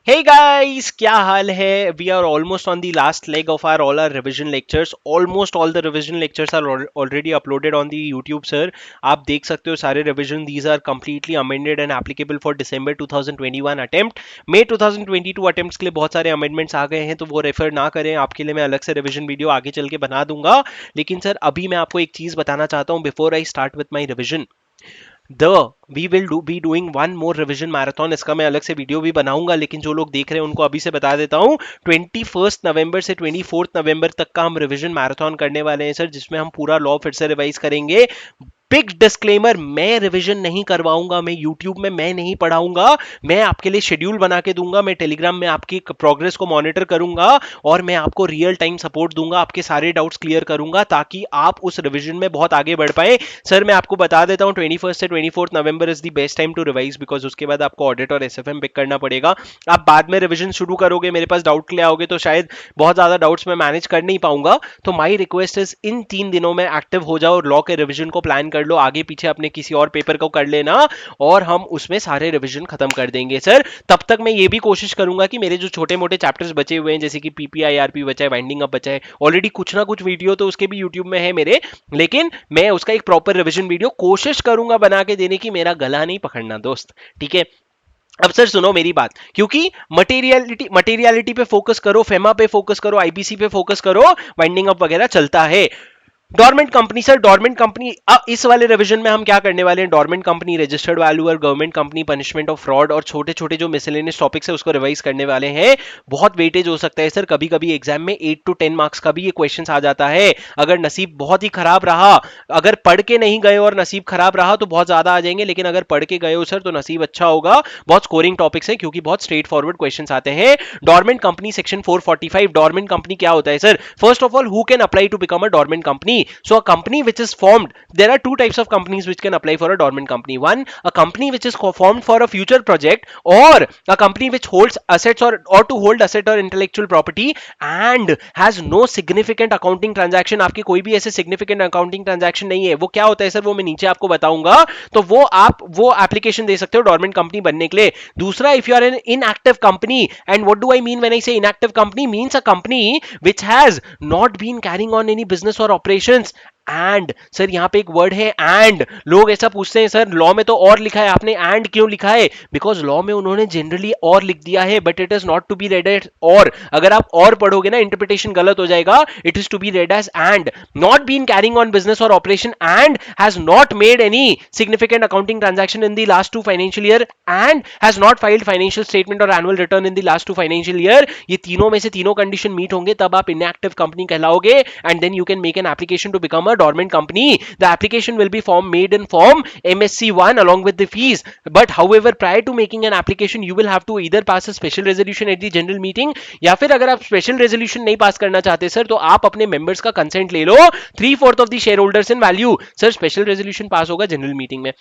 Hey guys, क्या हाल है? We are almost on the last leg of all our revision lectures. Almost all the revision lectures are already uploaded on the YouTube, sir. आप देख सकते हो सारे revision. These are completely amended and applicable for December 2021 attempt. May 2022 attempts के लिए बहुत सारे amendments आ गए हैं, तो वो रेफर ना करें. आपके लिए मैं अलग से revision वीडियो आगे चल के बना दूंगा. लेकिन सर अभी मैं आपको एक चीज बताना चाहता हूँ before I start with my revision. The we will be doing one more revision marathon. इसका मैं अलग से वीडियो भी बनाऊंगा, लेकिन जो लोग देख रहे हैं उनको अभी से बता देता हूं. 21 नवंबर से 24 नवंबर तक का हम रिविजन मैराथन करने वाले हैं सर, जिसमें हम पूरा लॉ फिर से रिवाइज करेंगे. बिग डिस्क्लेमर, मैं रिवीजन नहीं करवाऊंगा, मैं यूट्यूब में मैं नहीं पढ़ाऊंगा. मैं आपके लिए शेड्यूल बना के दूंगा, मैं टेलीग्राम में आपकी प्रोग्रेस को मॉनिटर करूंगा और मैं आपको रियल टाइम सपोर्ट दूंगा, आपके सारे डाउट्स क्लियर करूंगा ताकि आप उस रिवीजन में बहुत आगे बढ़ पाए. सर मैं आपको बता देता हूं 21 से 24 November is the best time to revise, because उसके बाद आपको ऑडिट और एसएफएम पिक करना पड़ेगा. आप बाद में रिवीजन शुरू करोगे, मेरे पास डाउट के लिए आओगे तो शायद बहुत ज्यादा डाउट्स मैं मैनेज कर नहीं पाऊंगा. तो माई रिक्वेस्ट इज इन 3 दिनों में एक्टिव हो जाओ और लॉ के रिवीजन को प्लान कर लो, आगे पीछे अपने किसी और पेपर को कर लेना और हम उसमें सारे रिवीजन खत्म कर देंगे सर. तब तक मैं ये भी कोशिश करूंगा कि मेरे जो छोटे मोटे चैप्टर्स बचे हुए हैं, जैसे कि पीपीआईआरपी बचा है, वाइंडिंग अप बचा है, ऑलरेडी कुछ ना कुछ वीडियो तो उसके भी यूट्यूब में है मेरे, लेकिन मैं उसका एक प्रॉपर रिवीजन वीडियो कोशिश करूंगा बना के देने की. मेरा गला नहीं पकड़ना दोस्त, ठीक है? अब सर सुनो मेरी बात, क्योंकि मटेरियलिटी पे फोकस करो, फेमा पे फोकस करो, आईबीसी पे फोकस करो, वाइंडिंग अप वगैरह चलता है. Dormant company sir, dormant company इस वाले रिवीजन में हम क्या करने वाले हैं? डॉर्मेंट कंपनी, रजिस्टर्ड वैल्यू और government company, punishment of fraud और छोटे छोटे जो मिसलेनियस टॉपिक्स है उसको रिवाइज करने वाले हैं. बहुत वेटेज हो सकता है सर, कभी कभी एग्जाम में 8 to 10 मार्क्स का भी ये क्वेश्चन आ जाता है. अगर नसीब बहुत ही खराब रहा, अगर पढ़ के नहीं गए और नसीब खराब रहा तो बहुत ज्यादा आ जाएंगे, लेकिन अगर पढ़ के गए हो सर तो नसीब अच्छा होगा. बहुत स्कोरिंग टॉपिक्स है क्योंकि बहुत स्ट्रेट फॉरवर्ड क्वेश्चन आते हैं. Dormant company section 445. Dormant company क्या होता है sir? First of all, who can apply to become a dormant company? So a company which is formed, there are two types of companies which can apply for a dormant company. One, a company which is formed for a future project, or a company which holds assets or to hold asset or intellectual property and has no significant accounting transaction. आपकी कोई भी ऐसे significant accounting transaction नहीं है. वो क्या होता है सर? वो मैं नीचे आपको बताऊंगा. तो वो एप्लीकेशन दे सकते हो डॉर्मेंट कंपनी बनने के लिए. दूसरा, if you are an inactive company, and what do I mean when I say inactive company? Means a company which has not been carrying on any business or operations. And sir यहां पे एक word है and. लोग ऐसा पूछते हैं sir law में तो और लिखा है, आपने एंड क्यों लिखा है? बिकॉज लॉ में उन्होंने जनरली और लिख दिया है, but it is not to be read as और. अगर आप और पढ़ोगे ना इंटरप्रिटेशन गलत हो जाएगा. It is to be read as and. Not been carrying on business और operation and has not made any significant accounting transaction in the last 2 financial year and has not filed financial statement और annual return in the last 2 financial year. ये तीनों में से तीनों condition meet होंगे तब आप इनएक्टिव कंपनी कहलाओगे, and then you can make an application to become a dormant company. The application will be made in form MSC1 along with the fees. But however, prior to making an application, you will have to either pass a special resolution at the general meeting, या फिर अगर आप special resolution नहीं पास करना चाहते sir तो आप अपने मेंबर्स का कंसेंट ले लो. 3/4 of the share holders in value. Sir special resolution pass होगा जनरल मीटिंग में.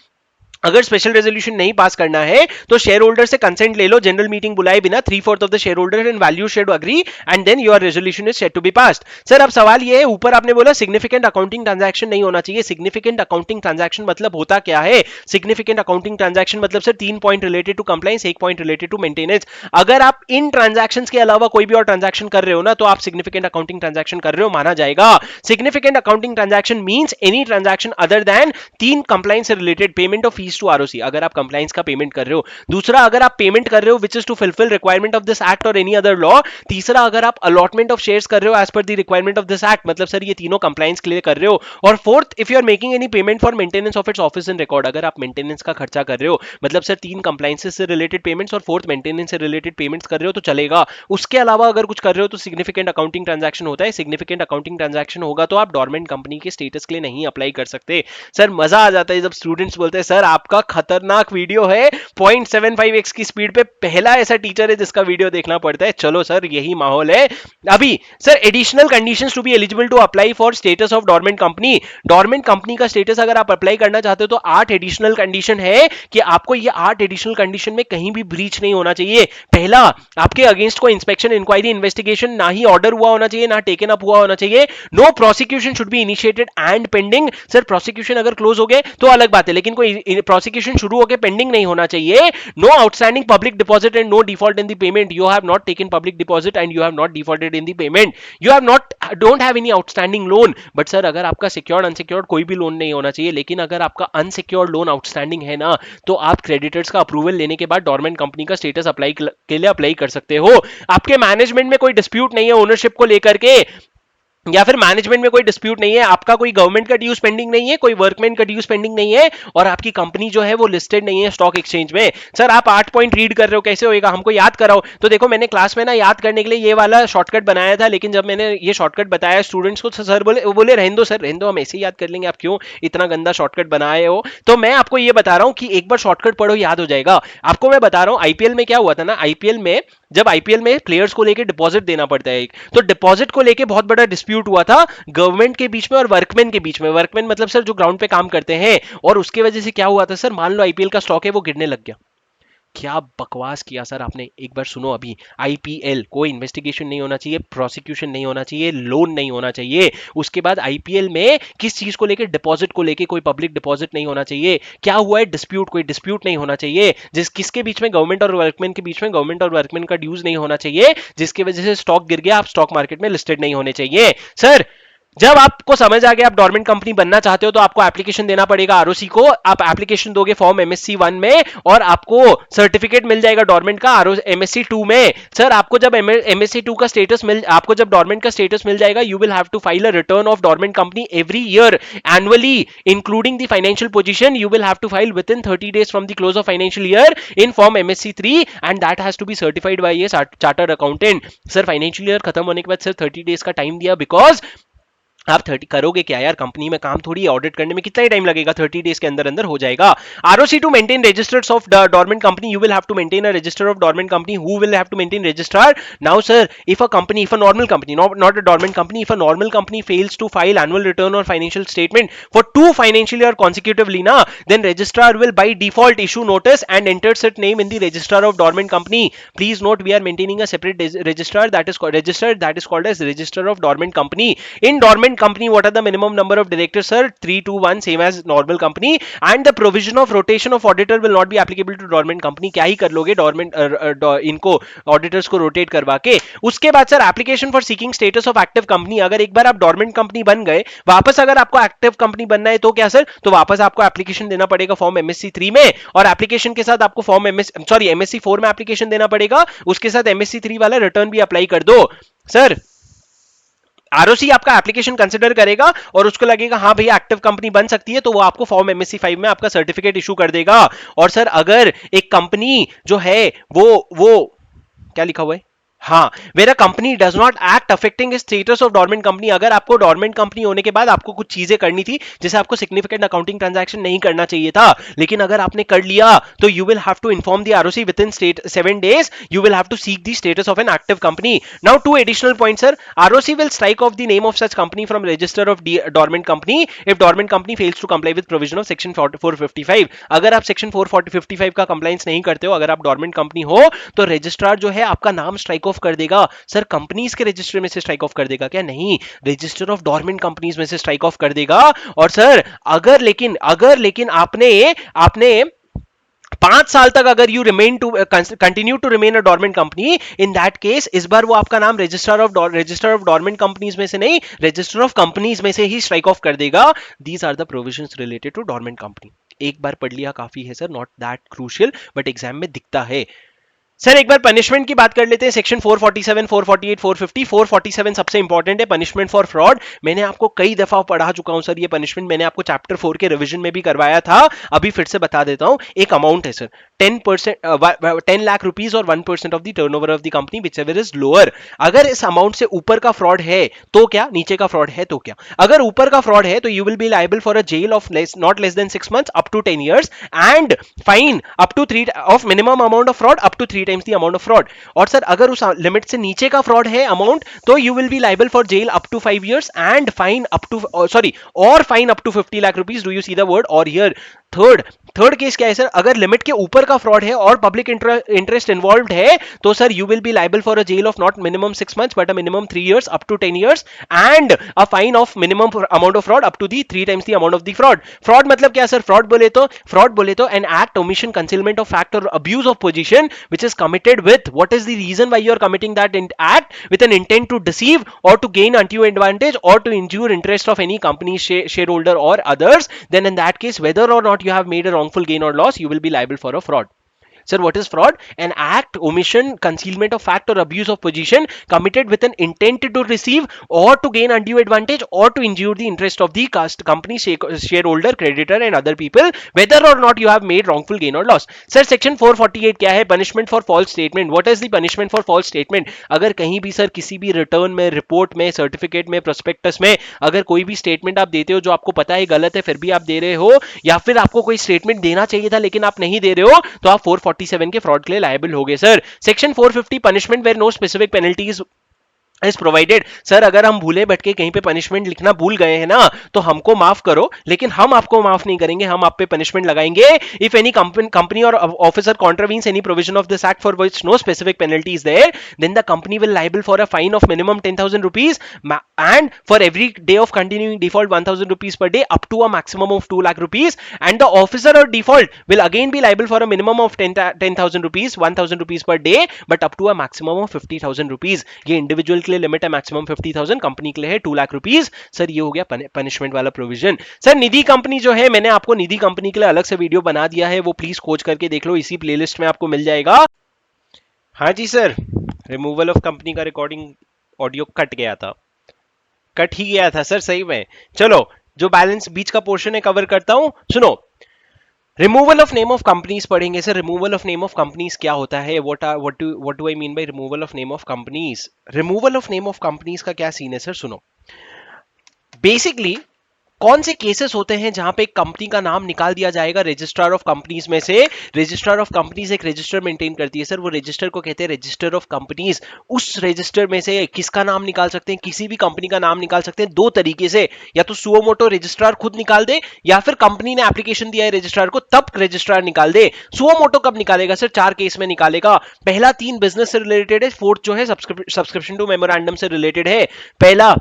अगर स्पेशल रेजोल्यूशन नहीं पास करना है तो शेयर होल्डर से कंसेंट ले लो, जनरल मीटिंग बुलाए बिना. 3/4 of the share holder and value shed agree and then your resolution is set to be passed. Sir अब सवाल ये है, ऊपर आपने बोला सिग्निफिकेंट अकाउंटिंग ट्रांजैक्शन नहीं होना चाहिए. सिग्निफिकेंट अकाउंटिंग ट्रांजैक्शन मतलब होता क्या है? सिग्निफिकेंट अकाउंटिंग ट्रांजैक्शन मतलब sir 3 point related to compliance, 1 point related to maintenance. अगर आप इन ट्रांजैक्शंस के अलावा कोई भी और ट्रांजैक्शन कर रहे हो ना तो आप सिग्निफिकेंट अकाउंटिंग ट्रांजैक्शन कर रहे हो, माना जाएगा. Significant accounting transaction means any transaction other than 3 compliance से related. Payment of fees to ROC, अगर आप कंप्लायंस का पेमेंट कर रहे हो. दूसरा, अगर आप पेमेंट कर रहे हो which is to fulfil requirement of this act और एनी अदर लॉ. तीसरा, अगर आप अलॉटमेंट ऑफ शेयर्स कर रहे हो as per the requirement of this act, मतलब सर ये तीनों कंप्लायंस के लिए कर रहे हो. और fourth, if you are making any payment for maintenance of its office and record, अगर आप मेंटेनेंस का खर्चा कर रहे हो, मतलब सर 3 कंप्लायंसेस से रिलेटेड पेमेंट्स और फोर्थ मेंटेनेंस से रिलेटेड पेमेंट्स कर रहे हो तो चलेगा. उसके अलावा अगर कुछ कर रहे हो तो सिग्निफिकेंट अकाउंटिंग ट्रांजैक्शन होता है. सिग्निफिकेंट अकाउंटिंग ट्रांजैक्शन होगा तो आप डॉर्मेंट कंपनी के स्टेटस के लिए नहीं अप्लाई कर सकते. सर मजा आ जाता है जब स्टूडेंट्स बोलते हैं सर आपका खतरनाक वीडियो है, 0.75x की स्पीड पे पहला ऐसा टीचर है जिसका वीडियो देखना पड़ता है. चलो सर यही माहौल है अभी. Sir additional conditions to be eligible to apply for status of dormant company. Dormant company का स्टेटस अगर आप अप्लाई करना चाहते हो तो 8 एडिशनल कंडीशन है कि आपको ये 8 एडिशनल कंडीशन में कहीं भी ब्रीच नहीं होना चाहिए. पहला, आपके अगेंस्ट को इंस्पेक्शन, इंक्वायरी, इन्वेस्टिगेशन ना ही ऑर्डर हुआ होना चाहिए ना टेकन अप हुआ होना चाहिए. No prosecution should be initiated and pending. Sir prosecution अगर क्लोज हो गए तो अलग बात है, लेकिन कोई प्रोसिक्यूशन शुरू होकर पेंडिंग नहीं होना चाहिए. No outstanding public deposit and no default in the payment. You have not taken public deposit and you have not defaulted in the payment. You have not don't have any outstanding loan. But sir अगर आपका secured unsecured कोई भी loan नहीं होना चाहिए, लेकिन अगर आपका अनसिक्योर्ड लोन आउटस्टैंडिंग है ना, तो आप क्रेडिटर्स का अप्रूवल लेने के बाद डोरमेंट कंपनी का स्टेटस अप्लाई के लिए अप्लाई कर सकते हो. आपके मैनेजमेंट में कोई डिस्प्यूट नहीं है ओनरशिप को लेकर के, या फिर मैनेजमेंट में कोई डिस्प्यूट नहीं है, आपका कोई गवर्नमेंट का ड्यूज पेंडिंग नहीं है, कोई वर्कमैन का ड्यूज पेंडिंग नहीं है, और आपकी कंपनी जो है वो लिस्टेड नहीं है स्टॉक एक्सचेंज में. सर आप 8 पॉइंट रीड कर रहे हो, कैसे होएगा, हमको याद कराओ. तो देखो मैंने क्लास में ना याद करने के लिए ये वाला शॉर्टकट बनाया था, लेकिन जब मैंने ये शॉर्टकट बताया स्टूडेंट्स को, सर बोले रहने दो सर, रहने दो, हम ऐसे ही याद कर लेंगे, आप क्यों इतना गंदा शॉर्टकट बनाए हो. तो मैं आपको ये बता रहा हूं कि एक बार शॉर्टकट पढ़ो, याद हो जाएगा आपको. मैं बता रहा हूं आईपीएल में क्या हुआ था ना, आईपीएल में जब आईपीएल में प्लेयर्स को लेके डिपॉजिट देना पड़ता है एक, तो डिपॉजिट को लेके बहुत बड़ा डिस्प्यूट हुआ था गवर्नमेंट के बीच में और वर्कमैन के बीच में. वर्कमैन मतलब सर जो ग्राउंड पे काम करते हैं, और उसके वजह से क्या हुआ था सर, मान लो आईपीएल का स्टॉक है वो गिरने लग गया. क्या बकवास किया सर आपने, एक बार सुनो अभी. आईपीएल कोई इन्वेस्टिगेशन नहीं होना चाहिए, प्रोसिक्यूशन नहीं होना चाहिए, लोन नहीं होना चाहिए. उसके बाद आईपीएल में किस चीज को लेके, डिपॉजिट को लेके कोई पब्लिक डिपॉजिट नहीं होना चाहिए. क्या हुआ है, डिस्प्यूट, कोई डिस्प्यूट नहीं होना चाहिए. जिस किसके बीच में, गवर्नमेंट और वर्कमैन के बीच में, गवर्नमेंट और वर्कमैन का ड्यूज नहीं होना चाहिए, जिसकी वजह से स्टॉक गिर गया, आप स्टॉक मार्केट में लिस्टेड नहीं होने चाहिए. सर जब आपको समझ आ गया आप डोरमेंट कंपनी बनना चाहते हो, तो आपको एप्लीकेशन देना पड़ेगा आरओसी को. आप एप्लीकेशन दोगे फॉर्म एमएससी 1 में, और आपको सर्टिफिकेट मिल जाएगा डोरमेंट का एमएससी 2 में. सर आपको जब एमएससी 2 का स्टेटस आपको जब डोरमेंट का स्टेटस मिल जाएगा, you will have to file a return of dormant company every year annually including the financial position. You will have to file within 30 days from the close of financial year in form MSC 3, and that has to be certified by a chartered accountant. Sir financial year खत्म होने के बाद sir 30 days का time दिया, because आप 30 करोगे क्या यार, कंपनी में काम थोड़ी, ऑडिट करने में कितना ही टाइम लगेगा, 30 डेज के अंदर अंदर हो जाएगा. ROC to maintain registers of dormant company, you will have to maintain a register of dormant company. Who will have to maintain registrar? Now sir if a company, if a normal company, not a dormant company, if a normal company fails to file annual return or financial statement for 2 financial year consecutively na, then registrar will by default issue notice and enter such name in the registrar of dormant company. Please note we are maintaining a separate registrar that is called as register of dormant company. In dormant company what are the minimum number of directors? Sir 3 to 1, same as normal company, and the provision of rotation of auditor will not be applicable to dormant company. क्या ही कर लोगे dormant इनको auditors को rotate करवा के. उसके बाद sir application for seeking status of active company. अगर एक बार आप डोरमेंट कंपनी बन गए, वापस अगर आपको एक्टिव कंपनी बनना है तो क्या सर, तो वापस आपको एप्लीकेशन देना पड़ेगा फॉर्म एमएससी 3 में, और एप्लीकेशन के साथ आपको फॉर्म एमएससी 4 में एप्लीकेशन देना पड़ेगा, उसके साथ एमएससी 3 वाला रिटर्न भी अप्लाई कर दो. सर आरओसी आपका एप्लीकेशन कंसिडर करेगा और उसको लगेगा हाँ भैया एक्टिव कंपनी बन सकती है, तो वो आपको फॉर्म एमएससी 5 में आपका सर्टिफिकेट इशू कर देगा. और सर अगर एक कंपनी जो है वो क्या लिखा हुआ है, हाँ, where a company does not act affecting status of dormant company. अगर आपको डोरमेंट कंपनी होने के बाद आपको कुछ चीजें करनी थी, जैसे आपको सिग्निफिकेंट अकाउंटिंग ट्रांजैक्शन नहीं करना चाहिए था, लेकिन अगर आपने कर लिया तो you will have to inform the ROC within 7 days. You will have to seek the status of an active company. Now 2 additional points sir. ROC will strike off the name of such company from register of dormant company if dormant company fails to comply with provision of section 455. अगर आप section 455 का compliance नहीं करते हो, अगर आप dormant company हो, तो रजिस्ट्रार जो है आपका नाम स्ट्राइक ऑफ कर देगा. सर कंपनीज के रजिस्टर में से स्ट्राइक ऑफ कर देगा क्या? नहीं, रजिस्टर ऑफ डोरमेंट कंपनीज में से स्ट्राइक ऑफ कर देगा. और सर अगर लेकिन आपने 5 साल तक अगर you remain to continue to remain a dormant company, in that case इस बार वो आपका नाम रजिस्टर ऑफ डोरमेंट कंपनीज में से नहीं, रजिस्टर ऑफ कंपनीज में से ही स्ट्राइक ऑफ कर देगा. These are the provisions related to dormant company. एक बार पढ़ लिया काफी है sir, not that crucial, but exam में दिखता है. सर एक बार पनिशमेंट की बात कर लेते हैं. सेक्शन 447, 448, 450. 447 सबसे इंपॉर्टेंट है, पनिशमेंट फॉर फ्रॉड. मैंने आपको कई दफा पढ़ा चुका हूं सर ये पनिशमेंट, मैंने आपको चैप्टर 4 के रिवीजन में भी करवाया था, अभी फिर से बता देता हूं. एक अमाउंट है सर 10 लाख रुपीज और 1% of the turnover of the company whichever is lower. अगर इस अमाउंट से ऊपर का फ्रॉड है तो क्या, नीचे का फ्रॉड है तो क्या? अगर ऊपर का फ्रॉड है तो you will be liable for a jail of not less than 6 months up to 10 years and fine up to 3 of minimum amount of fraud up to 3 times the amount of fraud. और sir अगर उस limit से नीचे का fraud है amount, तो you will be liable for jail up to 5 years and fine up to 50 lakh rupees. Do you see the word और here? Third, third case क्या है सर, अगर लिमिट के ऊपर का फ्रॉड है और पब्लिक इंटरेस्ट इन्वॉल्व है तो sir you will be liable for a jail of not minimum 6 months but a minimum 3 years up to 10 years and a fine of minimum amount of fraud up to the 3 times the amount of the fraud. Fraud मतलब क्या sir, fraud बोले तो an act omission concealment of fact और abuse of position which is committed with what is the reason why you are committing that act with an intent to deceive or to gain undue advantage or to injure interest of any company shareholder or others, then in that case whether or not you have made a wrongful gain or loss you will be liable for a fraud. Sir, what is fraud? An act, omission, concealment of fact or abuse of position committed with an intent to receive or to gain undue advantage or to injure the interest of the company shareholder, creditor and other people, whether or not you have made wrongful gain or loss. Sir, section 448 क्या है? Punishment for false statement. What is the punishment for false statement? अगर कहीं भी sir किसी भी return में, report में, certificate में, प्रोस्पेक्टस में अगर कोई भी स्टेटमेंट आप देते हो जो आपको पता है गलत है फिर भी आप दे रहे हो, या फिर आपको कोई स्टेटमेंट देना चाहिए था लेकिन आप नहीं दे रहे हो, तो आप 447 के फ्रॉड के लिए लायबल हो गए sir. Section 450 punishment where no specific penalties is provided. Sir अगर हम भूले भटके कहीं पे पनिशमेंट लिखना भूल गए हैं ना तो हमको माफ करो, लेकिन हम आपको माफ नहीं करेंगे, हम आप पे पनिशमेंट लगाएंगे. इफ एनी कंपनी और officer contravenes any provision of this act for which no specific penalty is there, then the company will liable for a fine of minimum 10,000 rupees and for every day of continuing default 1,000 rupees per day up to a maximum of 2 lakh rupees, and the officer or default will again be liable for a minimum of 10,000 rupees 1,000 rupees per day but up to a maximum of 50,000 rupees. ये individual के लिए limit है maximum 50,000, company के लिए है 2 lakh rupees. Sir ये हो गया पनिशमेंट वाला प्रोविजन. सर निधि कंपनी जो है, मैंने आपको निधि कंपनी के लिए अलग से वीडियो बना दिया है, वो प्लीज खोज करके देख लो, इसी प्लेलिस्ट में आपको मिल जाएगा. हाँ जी सर, रिमूवल ऑफ कंपनी का रिकॉर्डिंग ऑडियो कट गया था, कट ही गया था सर सही में. चलो जो बैलेंस बीच का पोर्शन है कवर करता हूं, सुनो. Removal of name of companies पढ़ेंगे sir. Removal of name of companies क्या होता है, what do I mean by removal of name of companies. Removal of name of companies का क्या सीन है सर, सुनो. बेसिकली कौन से केसेस होते हैं जहां पे एक कंपनी का नाम निकाल दिया जाएगा रजिस्ट्रार ऑफ कंपनीज में से. रजिस्ट्रार ऑफ कंपनीज एक रजिस्टर मेंटेन करती है सर, वो रजिस्टर को कहते हैं रजिस्टर ऑफ कंपनीज. उस रजिस्टर में से किसका नाम निकाल सकते हैं, किसी भी कंपनी का नाम निकाल सकते हैं दो तरीके से. या तो सुओ मोटो रजिस्ट्रार खुद निकाल दे, या फिर कंपनी ने एप्लीकेशन दिया है रजिस्ट्रार को तब रजिस्ट्रार निकाल दे. सुओ मोटो कब निकालेगा सर, 4 केस में निकालेगा. पहला 3 बिजनेस से रिलेटेड है, फोर्थ जो है सब्सक्रिप्शन टू मेमोरेंडम से रिलेटेड है. पहला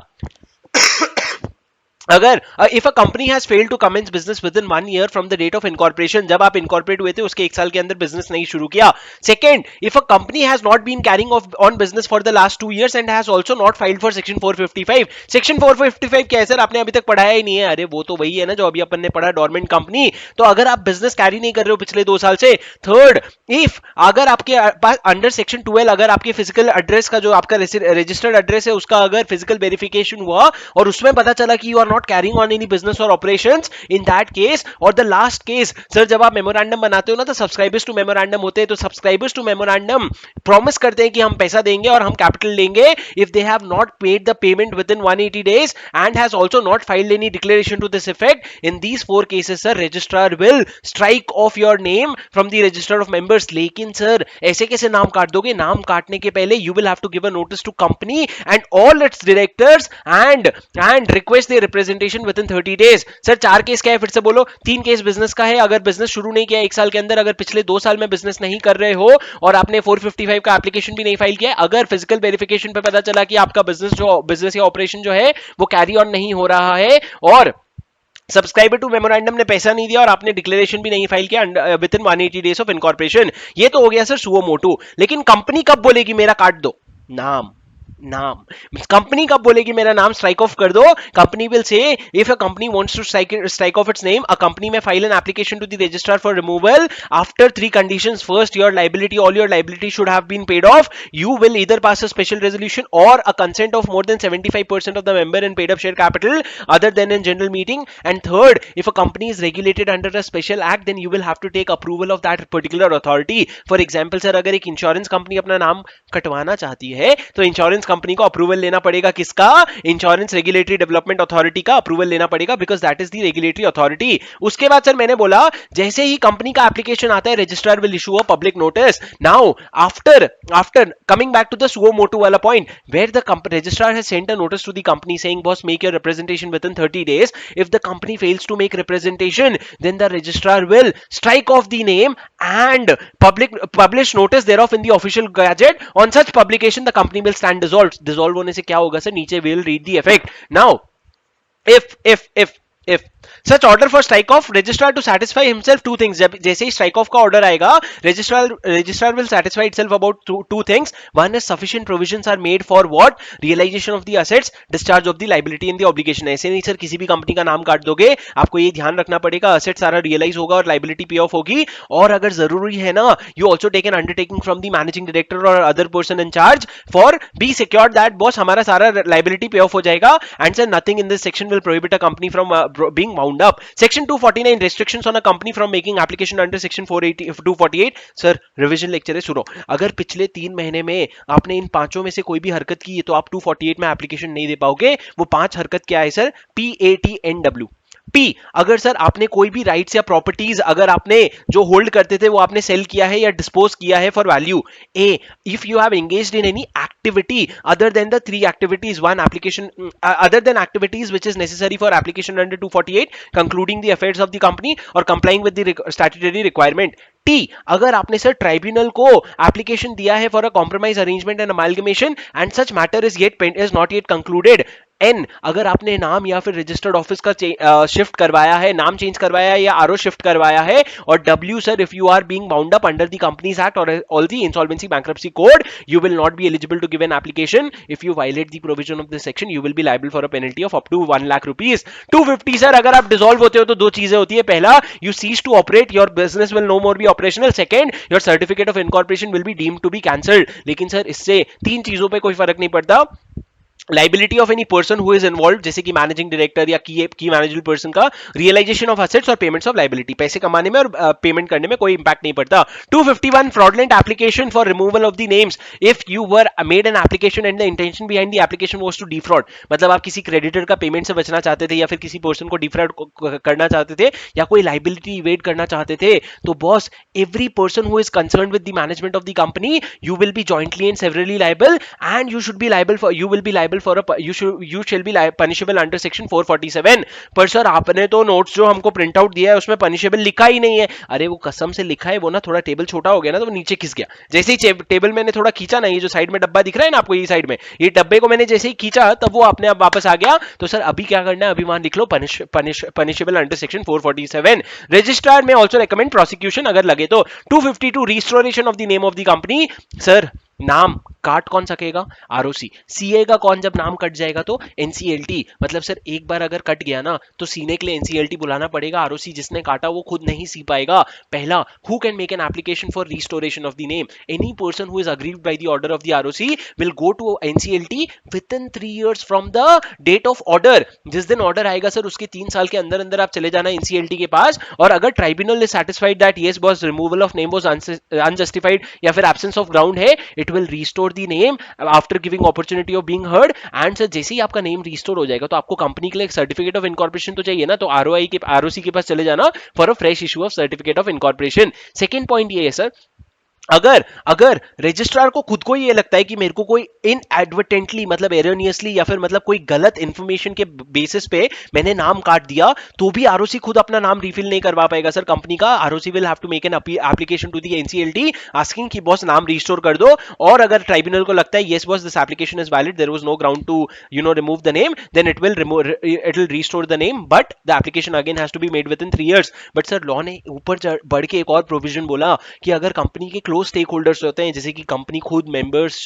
अगर if a company has failed to commence business within 1 year from the date of incorporation, जब आप इनकॉर्पोरेट हुए थे उसके 1 साल के अंदर बिजनेस नहीं शुरू किया. Second, if a company has not been carrying on business for the last 2 years and has also not filed for section 455. Section 455 क्या है सर, आपने अभी तक पढ़ाया ही नहीं है. अरे वो तो वही है ना जो अभी अपन ने पढ़ा, डोरमेंट कंपनी. तो अगर आप बिजनेस कैरी नहीं कर रहे हो पिछले 2 साल से. थर्ड, इफ अगर आपके पास अंडर सेक्शन 12 अगर आपके फिजिकल एड्रेस का जो आपका रजिस्टर्ड एड्रेस है उसका अगर फिजिकल वेरिफिकेशन हुआ और उसमें पता चला कि you are not carrying on any business और ऑपरेशंस, इन दैट केस. और द लास्ट केस सर, जब आप मेमोरेंडम बनाते हो ना तो सब्सक्राइबर्स टू मेमोरेंडम होते हैं, तो सब्सक्राइबर्स टू मेमोरेंडम प्रॉमिस करते हैं कि हम पैसा देंगे और हम कैपिटल लेंगे. If they have not paid the payment within 180 days and has also not filed any declaration to this effect, in these 4 cases sir registrar will strike off your name from the register of members. लेकिन sir ऐसे कैसे नाम काट दोगे, नाम काटने के पहले you will have to give a notice to company and all its directors and request their representation with in 30 days. Sir 4 case क्या है फिर से बोलो. 3 केस बिजनेस का है, अगर बिजनेस शुरू नहीं किया 1 साल के अंदर, अगर पिछले 2 साल में बिजनेस नहीं कर रहे हो और आपने 455 का एप्लीकेशन भी नहीं फाइल किया, अगर फिजिकल वेरिफिकेशन पे पता चला कि आपका बिजनेस या ऑपरेशन जो है वो कैरी ऑन नहीं हो रहा है और सब्सक्राइबर टू मेमोरेंडम ने पैसा नहीं दिया और आपने डिक्लेरेशन भी नहीं फाइल किया with in 180 days of incorporation. ये तो हो गया सर सुओ मोटो. लेकिन कंपनी कब बोलेगी मेरा काट दो नाम, कंपनी कब बोलेगी मेरा नाम स्ट्राइक ऑफ कर दो. Company will say if a company wants to strike off its name, a company may file an application to the registrar for removal after 3 conditions. First, your liability, all your liability should have been paid off. You will either pass a special resolution और a consent of more than 75% of the member in paid up share capital other than in general meeting. And third, if a company is regulated under a special act, then you will have to take approval of that particular authority. For example sir, अगर एक insurance company अपना नाम कटवाना चाहती है तो insurance insurance company को approval लेना पड़ेगा, किसका? इंश्योरेंस रेगुलेटरी डेवलपमेंट अथॉरिटी का अप्रूवल लेना पड़ेगा, because that is the regulatory authority. उसके बाद सर मैंने बोला जैसे ही कंपनी का एप्लीकेशन आता है, registrar will issue a public notice. Now after coming back to the suo motu वाला point, where the registrar has sent a notice to the company saying boss make your representation within 30 days. If the company fails to make representation, then the registrar will strike off the name and publish notice thereof in the official gazette. On such publication the company will stand dissolved. Dissolve होने से क्या होगा sir? नीचे will read the effect. Now if such order for strike off, registrar to satisfy himself two things. जब जैसे ही strike off का order आएगा, registrar will satisfy itself about two things. One is sufficient provisions are made for what? Realization of the assets, discharge of the liability and the obligation. ऐसे नहीं sir किसी भी company का नाम काट दोगे, आपको ये ध्यान रखना पड़ेगा असेट सारा रियलाइज होगा और लाइबिलिटी पे ऑफ होगी। और अगर जरूरी है ना, you also take an undertaking from the managing director और other person in charge for be secured that boss हमारा सारा लाइबिलिटी पे ऑफ हो जाएगा। And sir nothing in this section will prohibit a company from being wound up. Section 249 restrictions on a company from making application under section 480 248. Sir revision lecture है, सुनो। अगर पिछले 3 महीने में आपने इन पांचों में से कोई भी हरकत की है तो आप 248 में एप्लीकेशन नहीं दे पाओगे। वो 5 हरकत क्या है सर? PATNW। पी, अगर सर आपने कोई भी राइट्स या प्रॉपर्टीज अगर आपने जो होल्ड करते थे वो आपने सेल किया है या डिस्पोज किया है for value. A, if you have engaged in any activity other than the 3 activities one application other than activities which is necessary for application under 248 concluding the affairs of the company और complying with the statutory requirement. T, अगर आपने sir tribunal को application दिया है for a compromise arrangement and amalgamation and such matter is not yet concluded. N, अगर आपने नाम या फिर रजिस्टर्ड ऑफिस का शिफ्ट करवाया है, नाम चेंज करवाया है या आरओ शिफ्ट करवाया है। और W sir, if you are being bound up under the companies act और all the insolvency bankruptcy code, you will not be eligible to give an application. If you violate the provision of this section you will be liable for a penalty of up to 1 lakh rupees. 250 sir, अगर आप dissolve होते हो तो 2 चीजें होती है। पहला, you cease to operate, your business will no more be operational. Second, your certificate of incorporation will be deemed to be cancelled. लेकिन सर इससे 3 चीजों पर कोई फर्क नहीं पड़ता। Liability of any person who is involve, जैसे कि मैनेजिंग डायरेक्टर या की मैनेजर पर्सन का, रियलाइजेशन ऑफ असेट्स और पेमेंट्स ऑफ लाइबिलिटी, पैसे कमाने में और पेमेंट करने में कोई इंपैक्ट नहीं पड़ता। 251 fraudulent application for removal of the names. If you were made an application and the intention behind the application was to defraud, मतलब आप किसी क्रेडिटर का पेमेंट से बचना चाहते थे या फिर किसी पर्सन को डिफ्रॉड करना चाहते थे या कोई लाइबिलिटी इवेड करना चाहते थे, तो boss every person who is concerned with the management of the company you will B jointly and severally liable and you should be liable for you will be liable for a you shall be punishable under section 447। पर sir आपने तो notes जो हमको print out दिया है उसमें punishable लिखा ही नहीं है। अरे वो कसम से लिखा है, वो ना थोड़ा टेबल छोटा हो गया ना तो वो नीचे खिस गया। जैसे ही टेबल मैंने थोड़ा खींचा ना, ये जो साइड में डब्बा दिख रहा है ना आपको, ये साइड में ये डब्बे को मैंने जैसे ही खींचा तब वो अपने आप वापस आ गया। तो सर अभी क्या करना है, अभी वहां लिख लो पनिशेबल अंडर सेक्शन 447। रजिस्ट्रार में ऑल्सो रिकमेंड प्रोसिक्यूशन अगर लगे तो। 252 restoration of the name of the company. Sir नाम काट कौन सकेगा? आरओसी। सीएगा कौन जब नाम कट जाएगा? तो एनसीएलटी। मतलब सर एक बार अगर कट गया ना तो सीने के लिए एनसीएलटी बुलाना पड़ेगा। आरओसी जिसने काटा वो खुद नहीं सी पाएगा। पहला, who can make an application for restoration of the name? Any person who is aggrieved by the order of the ROC will go to NCLT within 3 years from the date of order. जिस दिन order आएगा sir उसके 3 साल के अंदर अंदर आप चले जाना एनसीएलटी के पास। और अगर tribunal is satisfied that yes boss removal of name was unjustified या फिर एब्सेंस ऑफ ग्राउंड है, it will restore the name after giving opportunity of being heard। and sir जैसे ही आपका नेम रिस्टोर हो जाएगा तो आपको कंपनी के लिए एक सर्टिफिकेट ऑफ इनकॉर्पोरेशन तो चाहिए ना, तो आरओसी के पास चले जाना for a fresh issue of certificate of incorporation. Second point ये है सर, अगर रजिस्ट्रार को खुद को ये लगता है कि मेरे को कोई इनएडवर्टेंटली मतलब एरनियसली या फिर मतलब कोई गलत इंफॉर्मेशन के बेसिस पे मैंने नाम काट दिया, तो भी आरओसी खुद अपना नाम रिफिल नहीं करवा पाएगा सर कंपनी का। ROC will have to make an application to the NCLT asking कि बॉस नाम रिस्टोर कर दो। और अगर ट्राइब्यूनल को लगता है yes boss this application is valid, there was no ground to remove the name, then it will restore the name but the application again has to be made within 3 years। But sir law ने ऊपर बढ़ के एक और provision बोला कि अगर company के स्टेक होल्डर्स होते हैं, जैसे कि कंपनी खुद, मेंबर्स,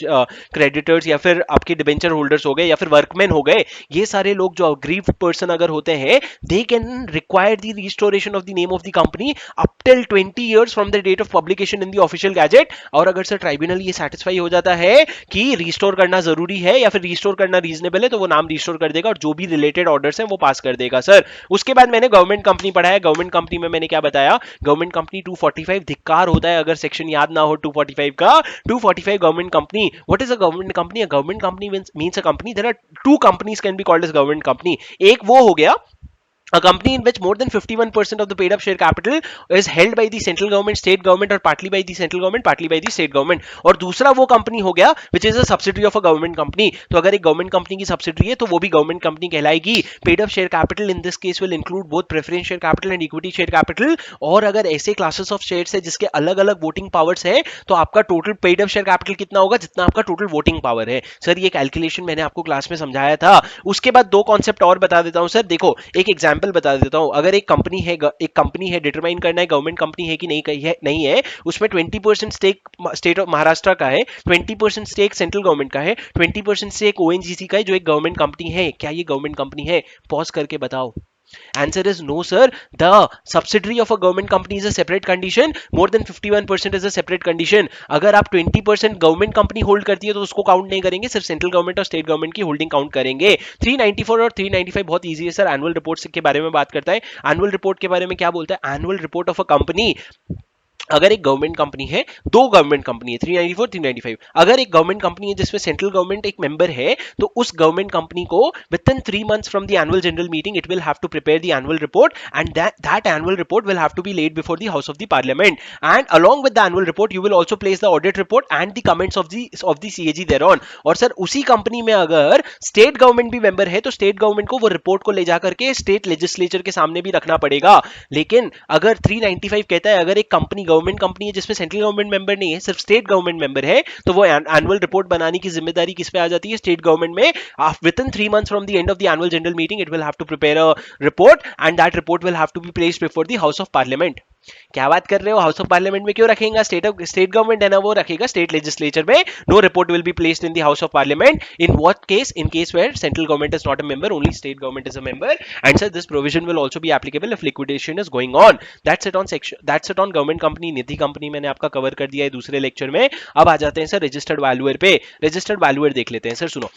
क्रेडिटर्स या फिर आपके डिबेंचर होल्डर्स हो गए या फिर वर्कमैन हो गए, ये सारे लोग जो अग्रीव्ड पर्सन अगर होते हैं, they can require the restoration of the name of the company up till 20 years from the date of publication in the official gazette. और अगर सर ट्राइब्यूनल ये सैटिस्फाई हो जाता है कि रिस्टोर करना जरूरी है या फिर रिस्टोर करना रीजनेबल है, तो वो नाम रिस्टोर कर देगा और जो भी रिलेटेड ऑर्डर्स हैं वो पास कर देगा सर। उसके बाद मैंने गवर्नमेंट कंपनी पढ़ा है। गवर्नमेंट कंपनी में मैंने क्या बताया, गवर्नमेंट कंपनी 245 धिक्कार होता है अगर सेक्शन याद कितना हो 245 का? 245 government company. What is a government company? A government company means a company, there are two companies can be called as government company. एक वो हो गया a company in which more than 51% of the paid up share capital is held by the central government, state government, or partly by the central government, partly by the state government. और दूसरा वो company हो गया which is a subsidiary of a government company. तो अगर एक government company की subsidiary है तो वो भी गवर्नमेंट कंपनी कहलाएगी. Paid up share capital in this case will include both preference share capital and equity share capital. और अगर ऐसे क्लासेस ऑफ शेयर्स है जिसके अलग अलग वोटिंग पावर्स है तो आपका total paid up share capital कितना होगा? जितना आपका टोटल वोटिंग पावर है. सर ये कैलकुलेशन मैंने आपको क्लास में समझाया था. उसके बाद दो कॉन्सेप्ट और बता देता हूं सर. देखो एक एग्जांपल बता देता हूं. अगर एक कंपनी है डिटरमाइन करना है गवर्नमेंट कंपनी है कि नहीं है. उसमें 20% स्टेक स्टेट ऑफ महाराष्ट्र का है, 20% स्टेक सेंट्रल गवर्नमेंट का है, 20% स्टेक ओएनजीसी का है जो एक गवर्नमेंट कंपनी है. क्या ये गवर्नमेंट कंपनी है? पॉज करके बताओ. Answer is no, sir. The subsidiary of a government company is a separate condition. More than 51% is a separate condition. अगर आप 20% गवर्नमेंट कंपनी होल्ड करती है तो उसको काउंट नहीं करेंगे, सिर्फ सेंट्रल गवर्नमेंट और स्टेट गवर्नमेंट की होल्डिंग काउंट करेंगे. 394 और 395 बहुत इजी है सर. एनुअल रिपोर्ट के बारे में बात करता है. एनुअल रिपोर्ट के बारे में क्या बोलता है? Annual report of a company. अगर एक गवर्नमेंट कंपनी है, दो गवर्नमेंट कंपनी है, 394 395. अगर एक गवर्नमेंट कंपनी है जिसमें सेंट्रल गवर्नमेंट एक मेंबर है तो उस गवर्नमेंट कंपनी को within 3 months from the annual general meeting it will have to prepare the annual report and that annual report will have to be laid before the house of the parliament and along with the annual report you will also place the audit report and the comments of the CAG thereon. और sir उसी company में अगर state government भी member है तो state government को वो report को ले जाकर के स्टेट लेजिस्लेचर के सामने भी रखना पड़ेगा. लेकिन अगर 395 कहता है अगर एक कंपनी गवर्नमेंट कंपनी है जिसमें सेंट्रल गवर्नमेंट मेंबर नहीं है, सिर्फ स्टेट गवर्नमेंट मेंबर है, तो वो एनुअल रिपोर्ट बनाने की जिम्मेदारी किस पे आ जाती है? स्टेट गवर्नमेंट में. Within 3 months from the end of the annual general meeting it will have to prepare a report and that report will have to be placed before the house of parliament. क्या बात कर रहे हो? House of parliament में क्यों रखेगा? State government है ना, वो रखेगा स्टेट लेजिस्लेचर में. No report will be placed in the house of parliament. In what case? In case where central government is not a member, only state government is a member. And sir this provision will also be applicable if liquidation is going on. That's it on government company. Nidhi company मैंने आपका cover कर दिया है दूसरे lecture में. अब आ जाते हैं सर रजिस्टर्ड वैल्यूअर पे. रजिस्टर्ड वैल्यूअर देख लेते हैं सर. सुनो,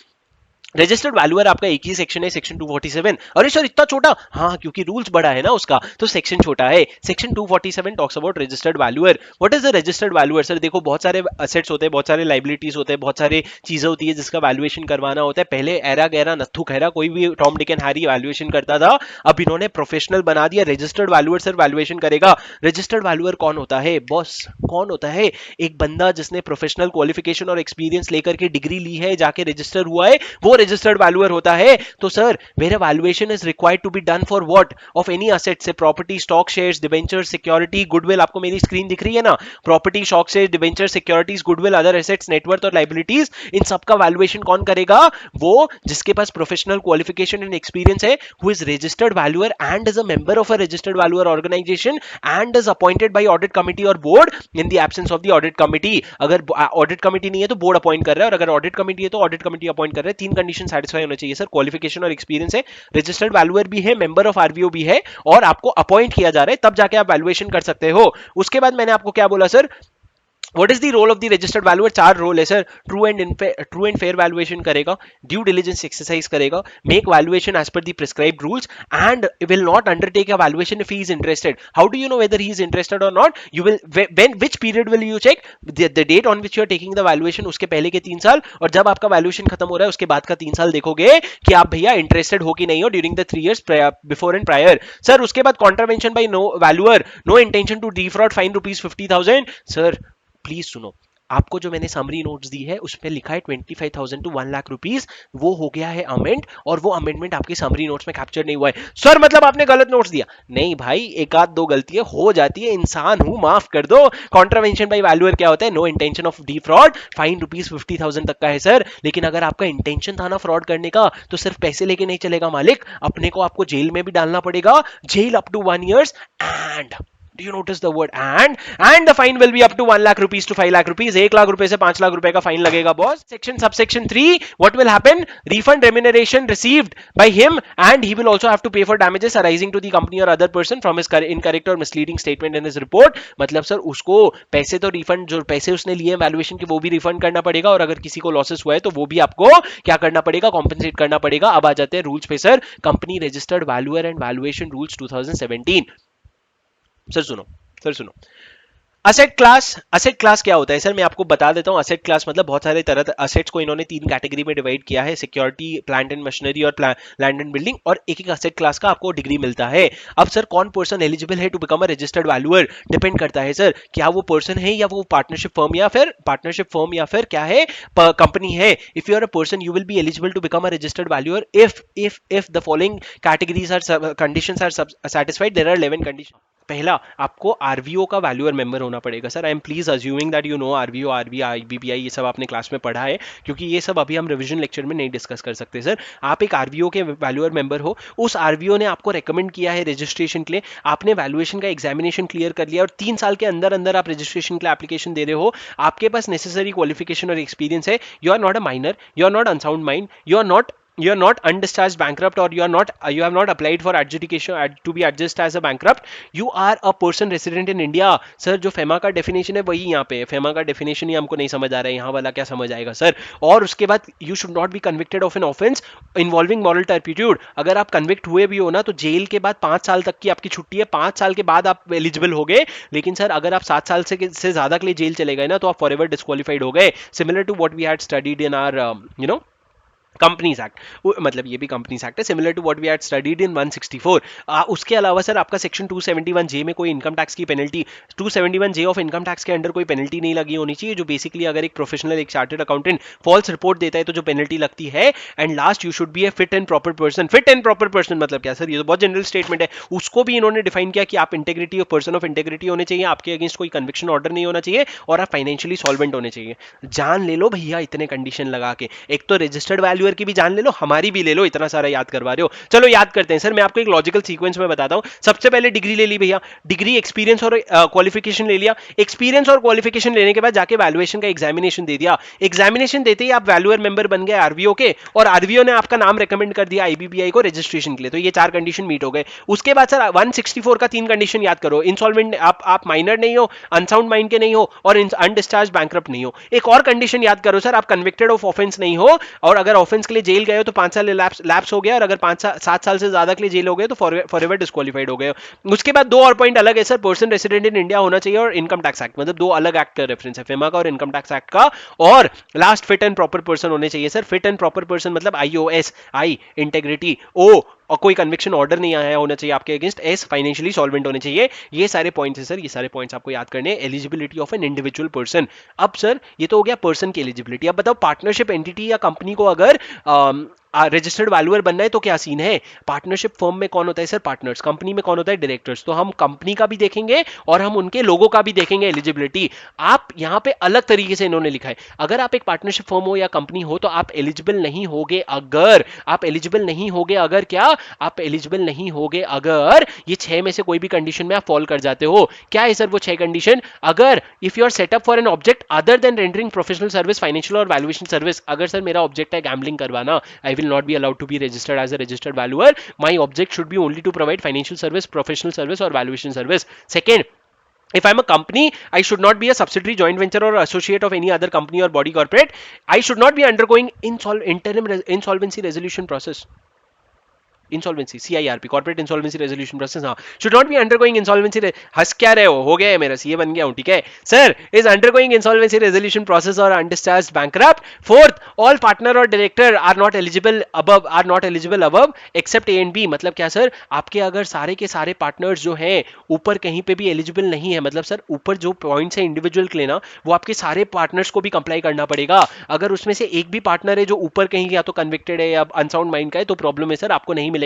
रजिस्टर्ड वैल्यूअर आपका एक ही सेक्शन है, सेक्शन 247. अरे सर इतना छोटा? हाँ, क्योंकि रूल्स बड़ा है ना उसका, तो सेक्शन छोटा है. Section 247 talks about registered valuer. What is the registered valuer? Sir देखो बहुत सारे असेट्स होते हैं, बहुत सारे लाइबिलिटीज होते हैं, बहुत सारे चीजें होती है जिसका वैल्यूएशन करवाना होता है. पहले एरा गैरा नत्थु खैरा कोई भी Tom Dick and Harry valuation करता था. अब इन्होंने प्रोफेशनल बना दिया, रजिस्टर्ड वैल्यूअर सर वैल्यूएशन करेगा. रजिस्टर्ड वैल्यूअर कौन होता है बॉस? कौन होता है? एक बंदा जिसने प्रोफेशनल क्वालिफिकेशन और एक्सपीरियंस लेकर के डिग्री ली है, जाके रजिस्टर हुआ है, वो रजिस्टर्ड वैल्यूअर होता है. तो sir where valuation is required to be done for what? Of any asset say property, stock, shares, debenture, security, goodwill. आपको मेरी स्क्रीन दिख रही है ना? Property, stock, shares, debenture, securities, goodwill, other assets, net worth और लायबिलिटीज. इन सब का वैल्यूएशन कौन करेगा? वो जिसके पास प्रोफेशनल क्वालिफिकेशन एंड एक्सपीरियंस है, who is registered valuer and is a member of a registered valuer organisation and is appointed by audit committee और board in the absence of the audit committee. अगर audit committee नहीं है तो board appoint कर रहा है, और अगर ऑडिट कमिटी है तो ऑडिट कमिटी अपॉइंट कर रहा है. तीन कंडीशन सेटिस्फाई होना चाहिए सर. क्वालिफिकेशन और एक्सपीरियंस है, रजिस्टर्ड वैल्यूअर भी है, मेंबर ऑफ आरवीओ भी है, और आपको अपॉइंट किया जा रहा है, तब जाके आप वैल्यूएशन कर सकते हो. उसके बाद मैंने आपको क्या बोला sir? What is the role of the registered valuer? चार रोल है sir. True and fair valuation करेगा, ड्यू डिलिजेंस एक्सरसाइज करेगा, make valuation as per the prescribed rules, and will not undertake a valuation if he is interested. How do you know whether he is interested और not? You will when which period will you check? The date on which you are taking the valuation, उसके पहले के 3 साल, और जब आपका valuation खत्म हो रहा है उसके बाद का 3 साल देखोगे कि आप भैया इंटरेस्टेड हो कि नहीं हो during the 3 years before and prior. Sir उसके बाद contravention by no valuer, no intention to defraud, fine ₹50,000. Sir please सुनो, आपको जो मैंने समरी नोट्स दी है उसमें लिखा है 25,000 टू 1 लाख रुपीस. वो हो गया है अमेंड, और वो अमेंडमेंट आपके समरी नोट्स में कैप्चर नहीं हुआ है. सर मतलब आपने गलत नोट्स दिया? नहीं भाई, एक आध दो गलतियां हो जाती है, इंसान हूं, माफ कर दो. कॉन्ट्रावेंशन बाय वैल्यूअर क्या होता है? No intention of defraud, fine ₹50,000 तक का है सर. लेकिन अगर आपका इंटेंशन था ना फ्रॉड करने का, तो सिर्फ पैसे लेके नहीं चलेगा मालिक, अपने को आपको जेल में भी डालना पड़ेगा, jail up to 1 years. And do you notice the word and the fine will be up to 1 lakh rupees to 5 lakh rupees. 1 lakh रुपए से 5 लाख रुपए का फाइन लगेगा boss. Section subsection 3, what will happen? Refund remuneration received by him, and he will also have to pay for damages arising to the company or other person from his incorrect or misleading statement in his report. मतलब sir उसको पैसे तो refund, जो पैसे उसने लिए valuation के वो भी रिफंड करना पड़ेगा, और अगर किसी को लॉसेस हुआ है तो वो भी आपको क्या करना पड़ेगा? कॉम्पेंसेट करना पड़ेगा. अब आ जाते हैं रूल्स पे sir. Company registered valuer and valuation rules 2017. Sir सुनो, असेट क्लास क्या होता है सर, मैं आपको बता देता हूँ। असेट क्लास मतलब बहुत सारे तरह असेट्स को इन्होंने तीन कैटेगरी में डिवाइड किया है, सिक्योरिटी, प्लांट एंड मशीनरी और लैंड एंड बिल्डिंग, और एक एक असेट क्लास का आपको डिग्री मिलता है। अब सर कौन पर्सन एलिजिबल है to become a registered valuer, depend करता है सर क्या वो पर्सन है या वो पार्टनरशिप फर्म या फिर क्या है, कंपनी है। If you are a person you will be eligible to become a registered valuer if the following categories are conditions are satisfied. There are 11 condition. पहला, आपको आरवीओ का वैल्यूअर मेंबर होना पड़ेगा sir. I am please assuming that you know RVO, RBI, IBPI, ये सब आपने class में पढ़ा है, क्योंकि ये सब अभी हम रिवीजन लेक्चर में नहीं डिस्कस कर सकते सर। आप एक आरवीओ के वैल्यूअर मेंबर हो, उस आरवीओ ने आपको रेकमेंड किया है रजिस्ट्रेशन के लिए, आपने वैल्यूएशन का एग्जामिनेशन क्लियर कर लिया और 3 साल के अंदर अंदर आप रजिस्ट्रेशन के लिए एप्लीकेशन दे रहे हो, आपके पास नेसेसरी क्वालिफिकेशन और एक्सपीरियंस है, you are not a minor, you are not unsound mind, you are not undischarged bankrupt, or you have not applied for adjudication to be adjudged as a bankrupt, you are a person resident in India। Sir जो FEMA का definition है वही यहाँ पे है, FEMA का definition ही हमको नहीं समझ आ रहा है, यहाँ वाला क्या समझ आएगा सर। और उसके बाद you should not B convicted of an offence involving moral turpitude. अगर आप कन्विक्ट हुए भी हो ना तो जेल के बाद 5 साल तक की आपकी छुट्टी है, 5 साल के बाद आप एलिजिबल हो गए। लेकिन सर अगर आप 7 साल से ज्यादा के लिए जेल चले गए ना तो आप फॉर एवर डिस्क्वालीफाइड हो गए, similar to what we had studied in our companies act. मतलब ये भी कंपनीज एक्ट है, similar to what we had studied in 164। उसके अलावा सर आपका सेक्शन 271 जे में कोई इनकम टैक्स की penalty, 271 J of income tax के अंडर कोई पेनल्टी नहीं लगी होनी चाहिए, जो बेसिकली अगर एक प्रोफेशनल, एक चार्टर्ड अकाउंटेंट फॉल्स रिपोर्ट देता है तो जो पेनल्टी लगती है। And last, you should be A fit and proper person. Fit and proper person मतलब क्या सर, ये तो बहुत जनरल स्टेटमेंट है, उसको भी इन्होंने डिफाइन किया कि आप इंटेग्रिटी और पर्सन ऑफ इंटेग्रिटी होने चाहिए, आपके अगेंस्ट कोई कन्विक्शन ऑर्डर नहीं होना चाहिए, और आप फाइनेंशियली सॉल्वेंट होने चाहिए। जान ले लो भैया इतने कंडीशन लगा के, एक तो रजिस्टर्ड वैल्यूअर की भी जान ले लो, हमारी भी ले लो, इतना सारा याद करवा रहे हो। चलो याद करते हैं सर, मैं आपको एक लॉजिकल सीक्वेंस में बताता हूं। सबसे पहले डिग्री ले ली भैया, डिग्री, एक्सपीरियंस और क्वालिफिकेशन ले लिया। एक्सपीरियंस और क्वालिफिकेशन लेने के बाद जाके वैल्यूएशन का एग्जामिनेशन दे दिया। एग्जामिनेशन देते ही आप वैल्यूअर मेंबर बन गए आरवीओ के, और आरवीओ ने आपका नाम रेकमेंड कर दिया आईबीपीआई को रजिस्ट्रेशन के लिए, तो ये 4 कंडीशन मीट हो गए। उसके बाद सर 164 का 3 कंडीशन याद करो। इंसॉल्वेंट, आप माइनर नहीं हो, अनसाउंड माइंड के नहीं हो, और अनडिस्चार्ज बैंकरप्ट नहीं हो। एक और कंडीशन याद करो सर, आप कन्विक्टेड ऑफ ऑफेंस नहीं हो, और अगर ऑफेंस के लिए जेल गए हो तो 5 साल लैप्स हो गया, और अगर 7 साल से ज्यादा के लिए जेल हो गए तो फॉर एवर डिस्क्वालीफाइड हो गए। उसके बाद 2 और पॉइंट अलग है sir, person resident in India होना चाहिए, और इनकम टैक्स एक्ट, मतलब 2 अलग एक्ट का रेफरेंस है, फेमा का और इनकम टैक्स एक्ट का। और last, fit and proper person होने चाहिए sir. Fit and proper person मतलब आईओएस, आई इंटेग्रिटी, ओ और कोई कन्विक्शन ऑर्डर नहीं आया होना चाहिए आपके अगेंस्ट, एस फाइनेंशियली सॉल्वेंट होने चाहिए। ये सारे पॉइंट्स है सर, ये सारे पॉइंट्स आपको याद करने हैं। Eligibility of an individual person. अब सर ये तो हो गया पर्सन की एलिजिबिलिटी। अब बताओ पार्टनरशिप एंटिटी या कंपनी को अगर रजिस्टर्ड वैल्यूअर बनना है तो क्या सीन है। पार्टनरशिप फर्म में कौन होता है सर, पार्टनर्स। कंपनी में कौन होता है, डायरेक्टर्स। तो हम कंपनी का भी देखेंगे और हम उनके लोगों का भी देखेंगे एलिजिबिलिटी। आप यहां पे अलग तरीके से इन्होंने लिखा है, अगर आप एक पार्टनरशिप फर्म हो या कंपनी हो तो आप एलिजिबल नहीं होगे अगर, आप एलिजिबल नहीं होगे अगर क्या, आप एलिजिबल नहीं होगे अगर ये 6 में से कोई भी कंडीशन में आप फॉल कर जाते हो। क्या है सर वो 6 कंडीशन, अगर if you are set up for an object other than rendering professional service, financial और वैल्यूएशन सर्विस। अगर सर मेरा ऑब्जेक्ट है गैम्बलिंग करवाना, I will not be allowed to be registered as a registered valuer. My object should be only to provide financial service, professional service or valuation service. Second, if I'm a company, I should not be a subsidiary, joint venture or associate of any other company or body corporate. I should not be undergoing interim insolvency resolution process. Insolvency, CIRP, corporate insolvency resolution process. हाँ, should not be undergoing insolvency. हंस क्या रहे हो गया है मेरा CA बन गया हूं, ठीक है sir. Is undergoing insolvency resolution process और undischarge bankrupt. Fourth, all partner और director are not eligible above except A and B. मतलब क्या सर, आपके अगर सारे के सारे पार्टनर्स जो हैं ऊपर कहीं पे भी एलिजिबल नहीं है, मतलब सर ऊपर जो पॉइंट्स है इंडिविजुअल के लिए ना, वो आपके सारे पार्टनर्स को भी कंप्लाई करना पड़ेगा। अगर उसमें से एक भी पार्टनर है जो ऊपर कहीं या तो कन्विक्टेड है या अनसाउंड माइंड का है तो प्रॉब्लम है सर, आपको नहीं मिलेगा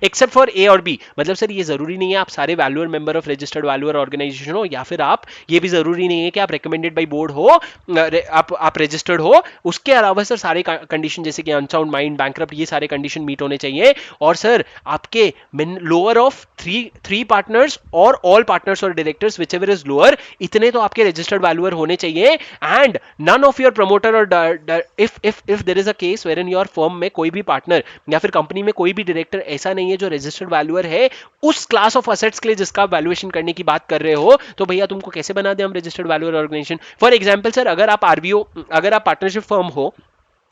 एक्सेप्ट फॉर ए और बी। मतलब सर ये जरूरी नहीं है आप सारे valuer member of registered valuer organisation हो, या फिर आप ये भी जरूरी नहीं है कि आप रिकमेंडेड बाय बोर्ड हो, आप रजिस्टर्ड हो। उसके अलावा सर सारे कंडीशन जैसे कि अनसाउंड माइंड, बैंकरप्ट, ये सारे कंडीशन मीट होने चाहिए। और सर आपके लोअर ऑफ थ्री पार्टनर्स और ऑल पार्टनर्स और directors whichever is lower, इतने तो आपके रजिस्टर्ड वैल्यूअर होने चाहिए। And none of your promoter और if there is a case where in your firm में कोई भी पार्टनर या फिर कंपनी में कोई भी डायरेक्टर ऐसा नहीं है जो रजिस्टर्ड वैल्यूअर है उस क्लास ऑफ असेट्स के लिए जिसका वैल्यूएशन करने की बात कर रहे हो, तो भैया तुमको कैसे बना दे हम registered valuer organisation. For example sir, अगर आप आरबीओ, अगर आप पार्टनरशिप फर्म हो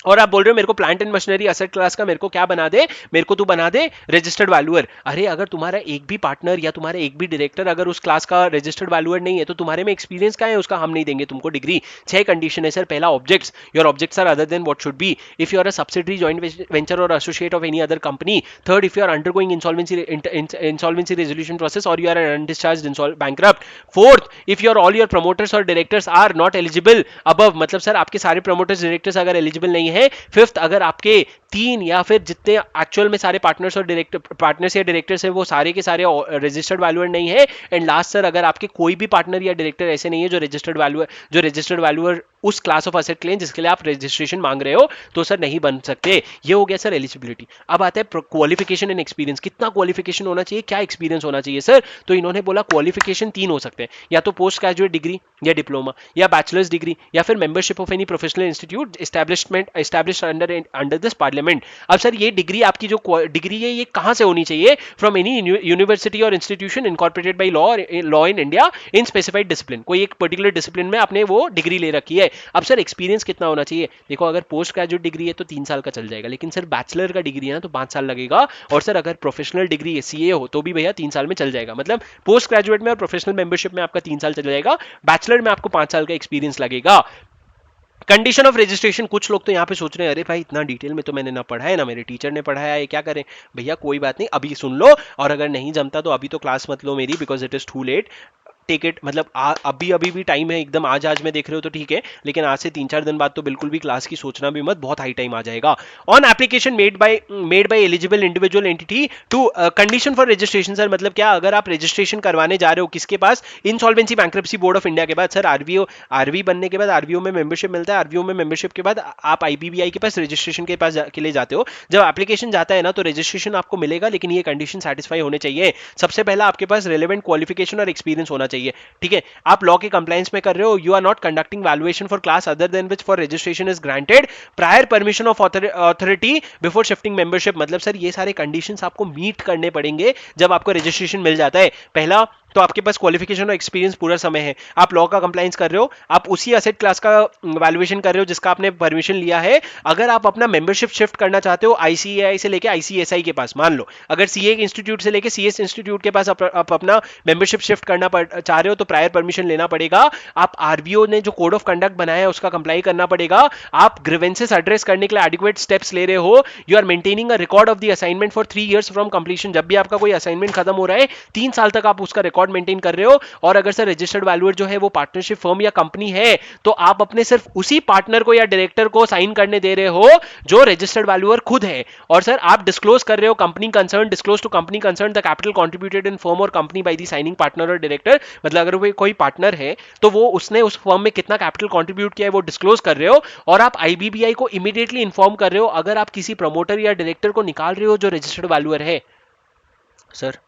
और आप बोल रहे हो मेरे को plant and machinery asset class का मेरे को क्या बना दे, मेरे को तू बना दे रजिस्टर्ड वैल्यूअर। अरे अगर तुम्हारा एक भी पार्टनर या तुम्हारा एक भी डायरेक्टर अगर उस क्लास का रजिस्टर्ड वैल्यूअर नहीं है तो तुम्हारे में एक्सपीरियंस क्या है उसका, हम नहीं देंगे तुमको डिग्री। 6 कंडीशन है सर। पहला, objects, your objects are other than what should be. If you are a subsidiary, joint venture और associate of any other company. Third, if you are undergoing insolvency resolution process और you are an undischarged bankrupt. Fourth, if your all your promoters और directors are not eligible above, मतलब sir आपके सारे promoters directors अगर eligible नहीं है। Fifth, अगर आपके तीन या फिर जितने एक्चुअल में सारे पार्टनर्स और डायरेक्टर पार्टनर्स या डायरेक्टर्स है वो सारे के सारे रजिस्टर्ड वैल्यूअर नहीं है। एंड लास्ट सर, अगर आपके कोई भी पार्टनर या डायरेक्टर ऐसे नहीं है जो रजिस्टर्ड वैल्यूअर उस क्लास ऑफ असेट क्लेम जिसके लिए आप रजिस्ट्रेशन मांग रहे हो, तो सर नहीं बन सकते। ये हो गया सर एलिजिबिलिटी। अब आता है क्वालिफिकेशन एंड एक्सपीरियंस। कितना क्वालिफिकेशन होना चाहिए, क्या एक्सपीरियंस होना चाहिए सर? तो इन्होंने बोला क्वालिफिकेशन तीन हो सकते हैं, या तो पोस्ट ग्रेजुएट डिग्री या डिप्लोमा या बैचलर्स डिग्री या फिर membership of any professional institute established under this parliament. अब सर ये डिग्री आपकी जो डिग्री है ये कहां से होनी चाहिए? फ्रॉम एनी यूनिवर्सिटी और institution incorporated by law in India in specified discipline. कोई एक पर्टिकुलर डिसिप्लिन में आपने वो डिग्री ले रखी है। अब सर एक्सपीरियंस कितना होना चाहिए? देखो अगर पोस्ट ग्रेजुएट डिग्री है तो 3 साल का चल जाएगा, लेकिन सर बैचलर का डिग्री है ना तो 5 साल लगेगा। और सर अगर प्रोफेशनल डिग्री है, सीए हो, तो भी भैया 3 साल में चल जाएगा। मतलब पोस्ट ग्रेजुएट में और प्रोफेशनल मेंबरशिप में आपका 3 साल चल जाएगा, बैचलर में आपको 5 साल का एक्सपीरियंस लगेगा। कंडीशन ऑफ रजिस्ट्रेशन, कुछ लोग तो यहाँ पे सोच रहे हैं अरे भाई इतना डिटेल में तो मैंने ना पढ़ा है ना मेरे टीचर ने पढ़ाया है, क्या करें? भैया कोई बात नहीं, अभी सुन लो। और अगर नहीं जमता तो अभी तो क्लास मत लो मेरी, because it is too late. Take it, मतलब अभी अभी भी टाइम है एकदम। आज में देख रहे हो तो ठीक है, लेकिन आज से 3-4 दिन बाद तो बिल्कुल भी क्लास की सोचना भी मत, बहुत हाई टाइम आ जाएगा। On application made by eligible individual entity to condition for registration. Sir मतलब क्या, अगर आप रजिस्ट्रेशन करवाने जा रहे हो किसके पास? Insolvency bankruptcy board of India के बाद। सर आरवीओ बनने के बाद आरवीओ में मेंबरशिप मिलता है। आरवीओ में मेंबरशिप के बाद आप आईबीबीआई के पास रजिस्ट्रेशन के लिए जाते हो। जब एप्लीकेशन जाता है ना तो रजिस्ट्रेशन आपको मिलेगा, लेकिन ये कंडीशन सेटिस्फाई होने चाहिए। सबसे पहला आपके पास रेलेवेंट क्वालिफिकेशन और एक्सपीरियंस होना चाहिए। ठीक है, आप लॉ के कंप्लायंस में कर रहे हो, you are not conducting valuation for class other than which for registration is granted prior permission of authority before shifting membership. मतलब सर ये सारे कंडीशंस आपको मीट करने पड़ेंगे जब आपको रजिस्ट्रेशन मिल जाता है। पहला तो आपके पास क्वालिफिकेशन और एक्सपीरियंस पूरा समय है, आप लॉ का कंप्लायंस कर रहे हो, आप उसी असेट क्लास का वैल्यूएशन कर रहे हो जिसका आपने परमिशन लिया है। अगर आप अपना मेंबरशिप शिफ्ट करना चाहते हो आईसीएआई से लेके आईसीएसआई के पास, मान लो अगर सीए इंस्टीट्यूट से लेके सीएस इंस्टीट्यूट के पास आप अपना मेंबरशिप शिफ्ट करना चाह रहे हो तो प्रायर परमिशन लेना पड़ेगा। आप आरबीओ ने जो कोड ऑफ कंडक्ट बनाया है उसका कंप्लाई करना पड़ेगा। आप ग्रीवेंसेस एड्रेस करने के लिए एडिक्वेट स्टेप्स ले रहे हो। You are maintaining a record of the assignment for 3 years from completion. जब भी आपका कोई असाइनमेंट खत्म हो रहा है 3 साल तक आप उसका रिकॉर्ड मेंटेन कर रहे हो। और अगर सर रजिस्टर्ड वैल्यूअर जो है वो पार्टनरशिप फर्म या कंपनी है तो आप अपने सिर्फ उसी पार्टनर को या डायरेक्टर को साइन करने दे रहे हो जो रजिस्टर्ड वैल्यूअर खुद है। और सर आप डिस्क्लोज कर रहे हो company concern, disclose to company concern the capital contributed in firm और company by the signing partner और डायरेक्टर। मतलब अगर वो कोई पार्टनर है तो वो उसने उस फर्म में कितना कैपिटल कंट्रीब्यूट किया है वो डिस्क्लोज कर रहे हो। और आप आईबीबीआई को इमीडिएटली इन्फॉर्म कर रहे हो अगर आप किसी प्रमोटर या डायरेक्टर को निकाल रहे हो जो रजिस्टर्ड वैल्यूअर है सर।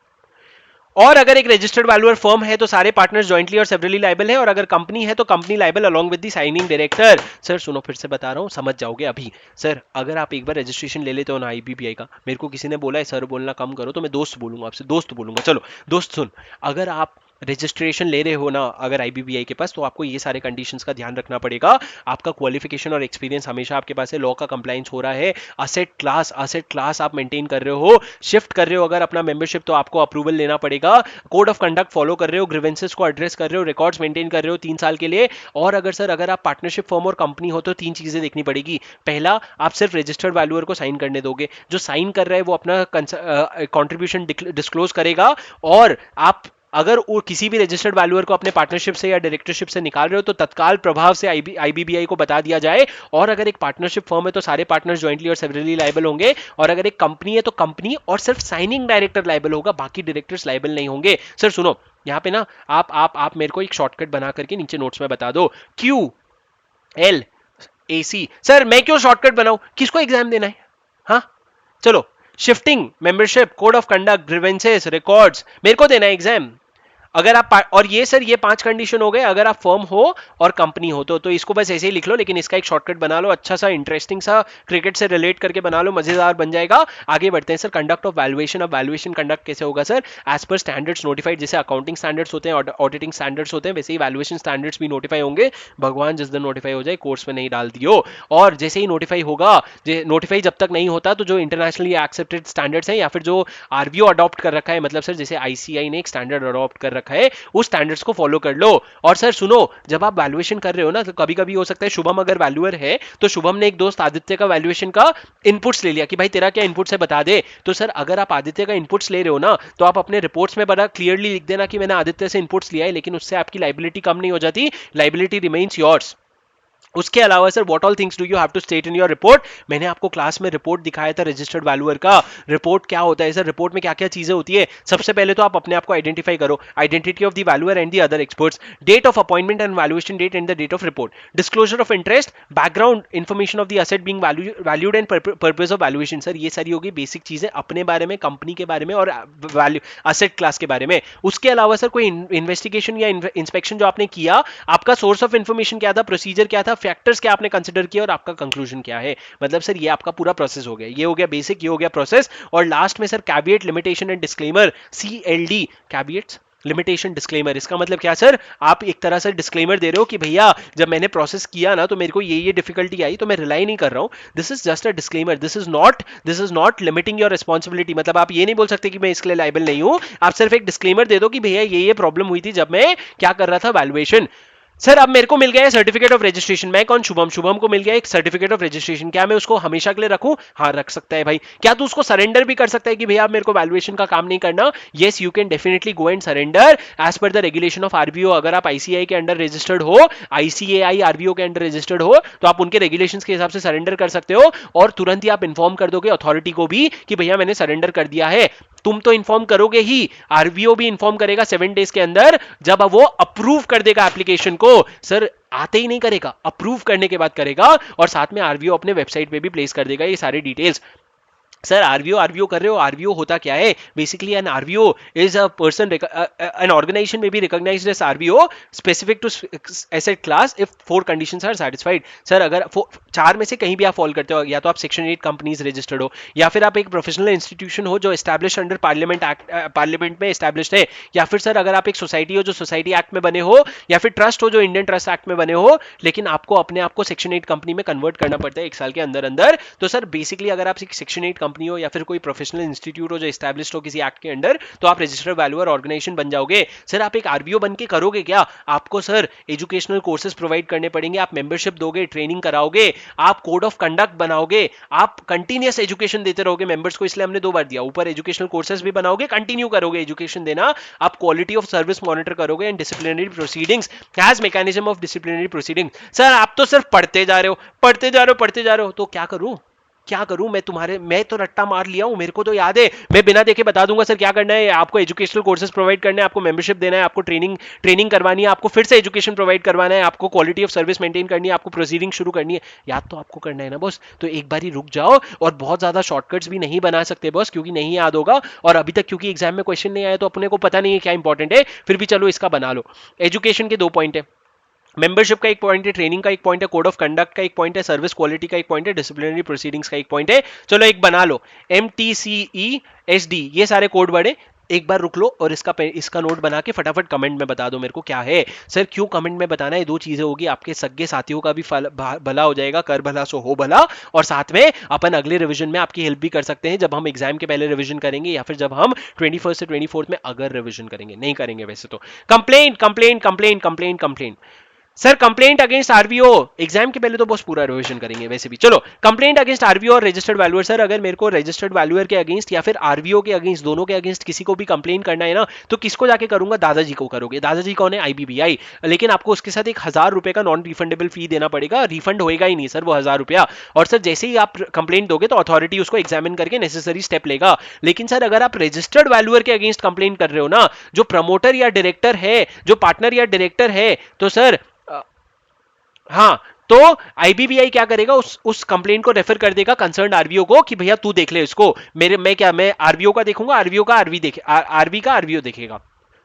और अगर एक रजिस्टर्ड वैल्यूअर फर्म है तो सारे पार्टनर्स जॉइंटली और सेवरली लाइबल है, और अगर कंपनी है तो company liable along with the signing director. Sir सुनो फिर से बता रहा हूं, समझ जाओगे अभी। सर अगर आप एक बार रजिस्ट्रेशन ले लेते हो ना आईबीबीआई का, मेरे को किसी ने बोला है सर बोलना कम करो तो मैं दोस्त बोलूंगा, आपसे दोस्त बोलूंगा। चलो दोस्त सुन, अगर आप रजिस्ट्रेशन ले रहे हो ना अगर आईबीबीआई के पास, तो आपको ये सारे कंडीशंस का ध्यान रखना पड़ेगा। आपका क्वालिफिकेशन और एक्सपीरियंस हमेशा आपके पास है, लॉ का कंप्लायंस हो रहा है, असेट क्लास आप मेंटेन कर रहे हो, शिफ्ट कर रहे हो अगर अपना मेंबरशिप तो आपको अप्रूवल लेना पड़ेगा, कोड ऑफ कंडक्ट फॉलो कर रहे हो, ग्रीवेंसेस को एड्रेस कर रहे हो, रिकॉर्ड्स मेंटेन कर रहे हो 3 साल के लिए। और अगर सर अगर आप पार्टनरशिप फर्म और कंपनी हो तो 3 चीजें देखनी पड़ेगी। पहला, आप सिर्फ रजिस्टर्ड वैल्यूअर को साइन करने दोगे, जो साइन कर रहा है वो अपना कॉन्ट्रीब्यूशन डिस्क्लोज करेगा। और आप अगर वो किसी भी रजिस्टर्ड वैल्यूअर को अपने पार्टनरशिप से या डायरेक्टरशिप से निकाल रहे हो तो तत्काल प्रभाव से आईबीबीआई को बता दिया जाए। और अगर एक पार्टनरशिप फर्म है तो सारे पार्टनर्स जॉइंटली और सेवरली लाइबल होंगे। और अगर एक कंपनी है तो कंपनी और सिर्फ साइनिंग डायरेक्टर लाइबल होगा, बाकी डायरेक्टर्स लाइबल नहीं होंगे। सर सुनो यहाँ पे ना आप मेरे को एक शॉर्टकट बना करके नीचे नोट्स में बता दो, QLAC। सर मैं क्यों शॉर्टकट बनाऊं, किसको एग्जाम देना है? हाँ चलो, shifting membership, code of conduct, grievances, records, मेरे को देना है एग्जाम। अगर आप और ये सर ये 5 कंडीशन हो गए अगर आप फर्म हो और कंपनी हो तो इसको बस ऐसे ही लिख लो, लेकिन इसका एक शॉर्टकट बना लो, अच्छा सा इंटरेस्टिंग सा क्रिकेट से रिलेट करके बना लो, मजेदार बन जाएगा। आगे बढ़ते हैं सर, कंडक्ट ऑफ वैल्यूएशन। अब वैल्यूएशन कंडक्ट कैसे होगा sir? As per standards notified, जैसे अकाउंटिंग स्टैंडर्ड्स होते हैं, ऑडिटिंग स्टैंडर्ड्स होते हैं, वैसे ही वैल्यूएशन स्टैंडर्ड्स भी नोटिफाई होंगे। भगवान जिस दिन नोटिफाई हो जाए, कोर्स में नहीं डाल दियो। और जैसे ही नोटिफाई होगा, नोटिफाई जब तक नहीं होता तो जो इंटरनेशनली एक्सेप्टेड स्टैंडर्ड्स हैं या फिर जो आरबीओ अडॉप्ट कर रखा है, मतलब सर जैसे आईसीआई ने एक स्टैंडर्ड अडॉप्ट कर रखा है, उस स्टैंडर्ड्स को फॉलो कर लो। और सर सुनो, जब आप वैल्यूएशन कर रहे हो ना, तो कभी कभी हो सकता है शुभम अगर वैल्यूअर है तो शुभम ने एक दोस्त आदित्य का वैल्यूएशन का इनपुट्स ले लिया कि भाई तेरा क्या इनपुट्स है बता दे। तो सर अगर आप आदित्य का इनपुट्स ले रहे हो ना, तो आप अपने रिपोर्ट्स में बड़ा क्लियरली लिख देना कि मैंने आदित्य से इनपुट्स लिया है, लेकिन उससे आपकी लाइबिलिटी कम नहीं हो जाती, लाइबिलिटी रिमेन्स योर्स। उसके अलावा sir what all things do you have to state in your report? मैंने आपको क्लास में रिपोर्ट दिखाया था रजिस्टर्ड वैल्यूअर का। रिपोर्ट क्या होता है सर? रिपोर्ट में क्या क्या चीजें होती है? सबसे पहले तो आप अपने आप को आइडेंटिफाई करो, identity of the valuer and the other experts, date of appointment and valuation date and the date of report, disclosure of interest, background information of the asset being valued and purpose of valuation. Sir ये सारी होगी basic चीजें अपने बारे में, company के बारे में और वैल्यू असेट क्लास के बारे में। उसके अलावा सर कोई इन्वेस्टिगेशन या इंस्पेक्शन जो आपने किया, आपका सोर्स ऑफ इंफॉर्मेशन क्या था, प्रोसीजर क्या था, फैक्टर्स क्या आपने कंसिडर किया और आपका कंक्लूजन क्या है। मतलब सर ये आपका पूरा प्रोसेस हो गया, ये हो गया बेसिक, ये हो गया प्रोसेस। और लास्ट में sir caveat, limitation and disclaimer, CLD, caveats, limitation, disclaimer. इसका मतलब क्या सर? आप एक तरह से डिस्क्लेमर दे रहे हो कि भैया जब मैंने प्रोसेस किया ना तो मेरे को ये डिफिकल्टी आई, तो मैं रिलाई नहीं कर रहा हूं, this is just a disclaimer, this is not limiting your responsibility. मतलब आप ये नहीं बोल सकते कि मैं इसके लिए लाइबल नहीं हूं, आप सिर्फ एक डिस्क्लेमर दे दो कि भैया ये प्रॉब्लम हुई थी जब मैं क्या कर रहा था, वैल्यूएशन। सर अब मेरे को मिल गया है सर्टिफिकेट ऑफ रजिस्ट्रेशन, मैं कौन? शुभम। शुभम को मिल गया एक सर्टिफिकेट ऑफ रजिस्ट्रेशन, क्या मैं उसको हमेशा के लिए रखूं? हाँ रख सकता है भाई। क्या तू उसको सरेंडर भी कर सकता है कि भैया मेरे को वैल्यूएशन का काम नहीं करना? Yes you can definitely go and surrender as per the regulation of RBO. अगर आप आईसीआई के अंडर रजिस्टर्ड हो, आईसीएआई आरबीओ के अंडर रजिस्टर्ड हो, तो आप उनके रेगुलेशंस के हिसाब से सरेंडर कर सकते हो और तुरंत ही आप इन्फॉर्म कर दोगे अथॉरिटी को भी कि भैया मैंने सरेंडर कर दिया है। तुम तो इन्फॉर्म करोगे ही, आरबीओ भी इन्फॉर्म करेगा 7 डेज के अंदर, जब वो अप्रूव कर देगा एप्लीकेशन को। सर आते ही नहीं करेगा, अप्रूव करने के बाद करेगा, और साथ में आरबीओ अपने वेबसाइट पे भी प्लेस कर देगा ये सारी डिटेल्स। सर आरबीओ आरबीओ कर रहे हो, आरबीओ होता क्या है? Basically an RBO is a person, an organisation may be recognised as RBO specific to asset class if 4 conditions are satisfied. Sir अगर 4 में से कहीं भी आप फॉल करते हो, या तो आप सेक्शन 8 कंपनीज रजिस्टर्ड हो, या फिर आप एक प्रोफेशनल इंस्टीट्यूशन हो जो establish under parliament act, parliament में एस्टैब्लिश्ड है, या फिर सर अगर आप एक सोसाइटी हो जो सोसाइटी एक्ट में बने हो, या फिर ट्रस्ट हो जो इंडियन ट्रस्ट एक्ट में बने हो, लेकिन आपको अपने आप को सेक्शन 8 कंपनी में कन्वर्ट करना पड़ता है 1 साल के अंदर अंदर। तो सर बेसिकली अगर आप सेक्शन 8 कंपनी हो या फिर कोई प्रोफेशनल इंस्टीट्यूट हो जो एस्टैब्लिश्ड हो किसी एक्ट के अंडर, तो आप रजिस्टर्ड वैल्यूअर ऑर्गेनाइजेशन बन जाओगे। सर आप एक आरबीओ बन के करोगे क्या? आपको सर एजुकेशनल कोर्सेज प्रोवाइड करने पड़ेंगे, आप मेंबरशिप दोगे, ट्रेनिंग कराओगे, आप कोड ऑफ कंडक्ट बनाओगे, आप कंटिन्यूअस एजुकेशन देते रहोगे मेंबर्स को, इसलिए हमने 2 बार दिया। ऊपर एजुकेशनल कोर्सेज भी बनाओगे, कंटिन्यू करोगे एजुकेशन देना, आप क्वालिटी ऑफ सर्विस मॉनिटर करोगे and disciplinary proceedings as mechanism of disciplinary proceeding. Sir आप तो सिर्फ पढ़ते जा रहे हो, पढ़ते जा रहे हो, पढ़ते जा रहे हो, तो क्या करूं? क्या करूं मैं तो रट्टा मार लिया हूं, मेरे को तो याद है, मैं बिना देखे बता दूंगा सर क्या करना है। आपको एजुकेशनल कोर्सेज प्रोवाइड करना है, आपको मेंबरशिप देना है, आपको ट्रेनिंग करवानी है, आपको फिर से एजुकेशन प्रोवाइड करवाना है, आपको क्वालिटी ऑफ सर्विस मेंटेन करनी है, आपको प्रोसीडिंग शुरू करनी है। याद तो आपको करना है ना बॉस, तो एक बार ही रुक जाओ। और बहुत ज्यादा शॉर्टकट्स भी नहीं बना सकते बॉस, क्योंकि नहीं याद होगा, और अभी तक क्योंकि एग्जाम में क्वेश्चन नहीं आया तो अपने को पता नहीं है क्या इंपॉर्टेंट है, फिर भी चलो इसका बना लो। एजुकेशन के 2 पॉइंट है, मेंबरशिप का एक पॉइंट है, ट्रेनिंग का एक पॉइंट है, कोड ऑफ कंडक्ट का एक पॉइंट है, सर्विस क्वालिटी का एक पॉइंट है, डिसिप्लिनरी प्रोसीडिंग्स का एक पॉइंट है। चलो एक बना लो, MTCESD, ये सारे कोड वर्ड है। एक बार रुक लो और इसका नोट बना के फटाफट कमेंट में बता दो मेरे को क्या है। सर क्यों कमेंट में बताना है? 2 चीजें होगी, आपके सगे साथियों का भी भला हो जाएगा, कर भला सो हो भला, और साथ में अपन अगले रिवीजन में आपकी हेल्प भी कर सकते हैं, जब हम एग्जाम के पहले रिवीजन करेंगे या फिर जब हम 21 से 24 में अगर रिवीजन करेंगे, नहीं करेंगे वैसे तो। Complaint complaint complaint complaint complaint. Sir complaint against RBO, exam के पहले तो बस पूरा रिवीजन करेंगे वैसे भी। चलो कंप्लेंट अगेंस्ट आरबीओ और रजिस्टर्ड वैल्यूअर। सर अगर मेरे को रजिस्टर्ड वैल्यूअर के अगेंस्ट या फिर आरबीओ के अगेंस्ट, दोनों के अगेंस्ट किसी को भी कंप्लेंट करना है ना, तो किसको जाके करूंगा? दादाजी को करोगे। दादाजी कौन है? आईबीबीआई। लेकिन आपको उसके साथ 1000 रुपए का नॉन रिफंडेबल फी देना पड़ेगा, रिफंड होएगा ही नहीं सर वो 1000 रुपया। और सर जैसे ही आप कंप्लेंट दोगे तो अथॉरिटी उसको एग्जामिन करके नेसेसरी स्टेप लेगा। लेकिन सर अगर आप रजिस्टर्ड वैल्यूअर के अगेंस्ट कंप्लेंट कर रहे हो ना, जो प्रमोटर या डायरेक्टर है, जो पार्टनर या डायरेक्टर है, तो सर हाँ, तो आईबीबीआई क्या करेगा? उस कंप्लेंट को रेफर कर देगा कंसर्न आरबीओ को कि भैया तू देख ले इसको। मैं आरबीओ का देखूंगा, आरबीओ का आरबी देखे, आरबी का आरबीओ देखेगा।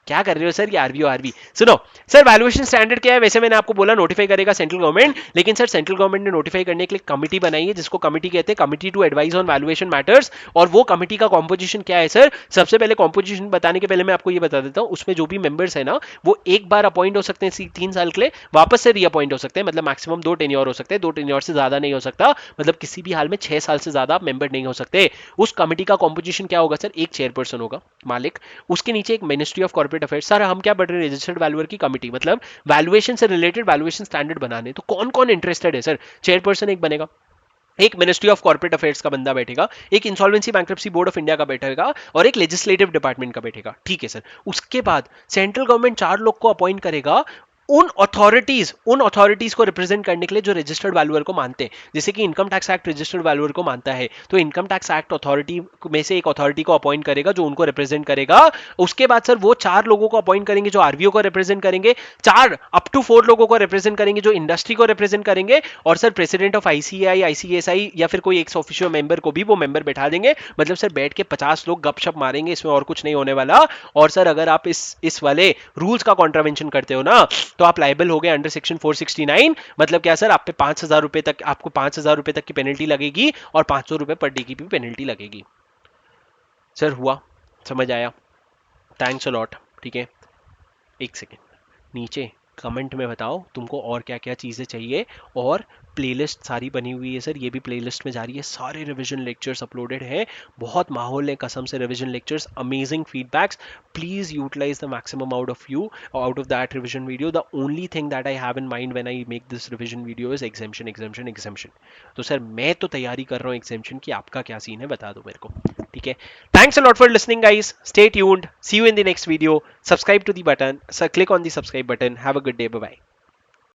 क्या कर रहे हो सर, ये आरबीओ आरबी। सुनो सर, वैल्यूएशन स्टैंडर्ड क्या है, वैसे मैंने आपको बोला नोटिफाई करेगा सेंट्रल गवर्नमेंट, लेकिन सर सेंट्रल गवर्नमेंट ने नोटिफाई करने के लिए कमिटी बनाई है, जिसको कमिटी कहते हैं committee to advise on valuation matters. और वो कमिटी का कॉम्पोजिशन क्या है सर, सबसे पहले कॉम्पोजिशन बताने के पहले मैं आपको ये बता देता हूँ, उसमें जो भी मेंबर्स है ना, वो एक बार अपॉइंट हो सकते हैं 3 साल के लिए, वापस से रीअपॉइंट हो सकते हैं, मतलब मैक्सिमम 2 टेन्योर हो सकते हैं, 2 टेन्योर से ज्यादा नहीं हो सकता, मतलब किसी भी हाल में 6 साल से ज्यादा आप मेंबर नहीं हो सकते। उस कमिटी का कॉम्पोजिशन क्या होगा सर, एक चेयरपर्सन होगा मालिक, उसके नीचे एक ministry of corporate affairs. Sir हम क्या पढ़ रहे हैं, रजिस्टर्ड वैल्यूअर की कमिटी, मतलब वैल्यूएशन से रिलेटेड वैल्यूएशन स्टैंडर्ड बनाने। तो कौन कौन इंटरेस्टेड है सर, चेयरपर्सन एक बनेगा, एक मिनिस्ट्री ऑफ कॉर्पोरेट अफेयर्स का बंदा बैठेगा, एक insolvency bankruptcy board of India का बैठेगा, और एक लेजिस्लेटिव डिपार्टमेंट का बैठेगा, ठीक है सर। उसके बाद सेंट्रल गवर्नमेंट 4 लोग को अपॉइंट करेगा उन अथॉरिटीज को रिप्रेजेंट करने के लिए जो रजिस्टर्ड वैल्यूअर को मानते हैं, जैसे कि income tax act registered valuer को मानता है, तो इनकम टैक्स एक्ट अथॉरिटी में से एक अथॉरिटी को अपॉइंट करेगा जो उनको रिप्रेजेंट करेगा। उसके बाद सर वो 4 लोगों को अपॉइंट करेंगे जो आरबीओ को रिप्रेजेंट करेंगे, 4 अप टू 4 लोगों को रिप्रेजेंट करेंगे जो इंडस्ट्री को रिप्रेजेंट करेंगे, और sir president of ICI ICSI या फिर कोई एक ऑफिशियल मेंबर को भी वो मेंबर बैठा देंगे। मतलब सर बैठ के 50 लोग गपशप मारेंगे, इसमें और कुछ नहीं होने वाला। और सर अगर आप इस वाले रूल्स का कॉन्ट्रावेंशन करते हो ना, तो आप लाइबल हो गए अंडर सेक्शन 469। मतलब क्या सर, आप पे 5,000 रुपए तक, आपको 5,000 रुपए तक की पेनल्टी लगेगी, और 500 रुपए पर डे की भी पेनल्टी लगेगी। सर हुआ, समझ आया, थैंक्स अ लॉट, ठीक है। एक सेकेंड, नीचे कमेंट में बताओ तुमको और क्या क्या चीज़ें चाहिए। और प्लेलिस्ट सारी बनी हुई है सर, ये भी प्लेलिस्ट में जा रही है, सारे रिवीजन लेक्चर्स अपलोडेड हैं। बहुत माहौल है कसम से, revision lectures, amazing feedbacks. Please utilise the maximum out of that revision video. The only thing that I have in mind when I make this revision video is exemption exemption exemption. तो sir मैं तो तैयारी कर रहा हूँ exemption की, आपका क्या सीन है बता दो मेरे को, ठीक है। Thanks a lot for listening guys, stay tuned, see you in the next video, subscribe to the button, so click on the subscribe button, have a good day, bye bye.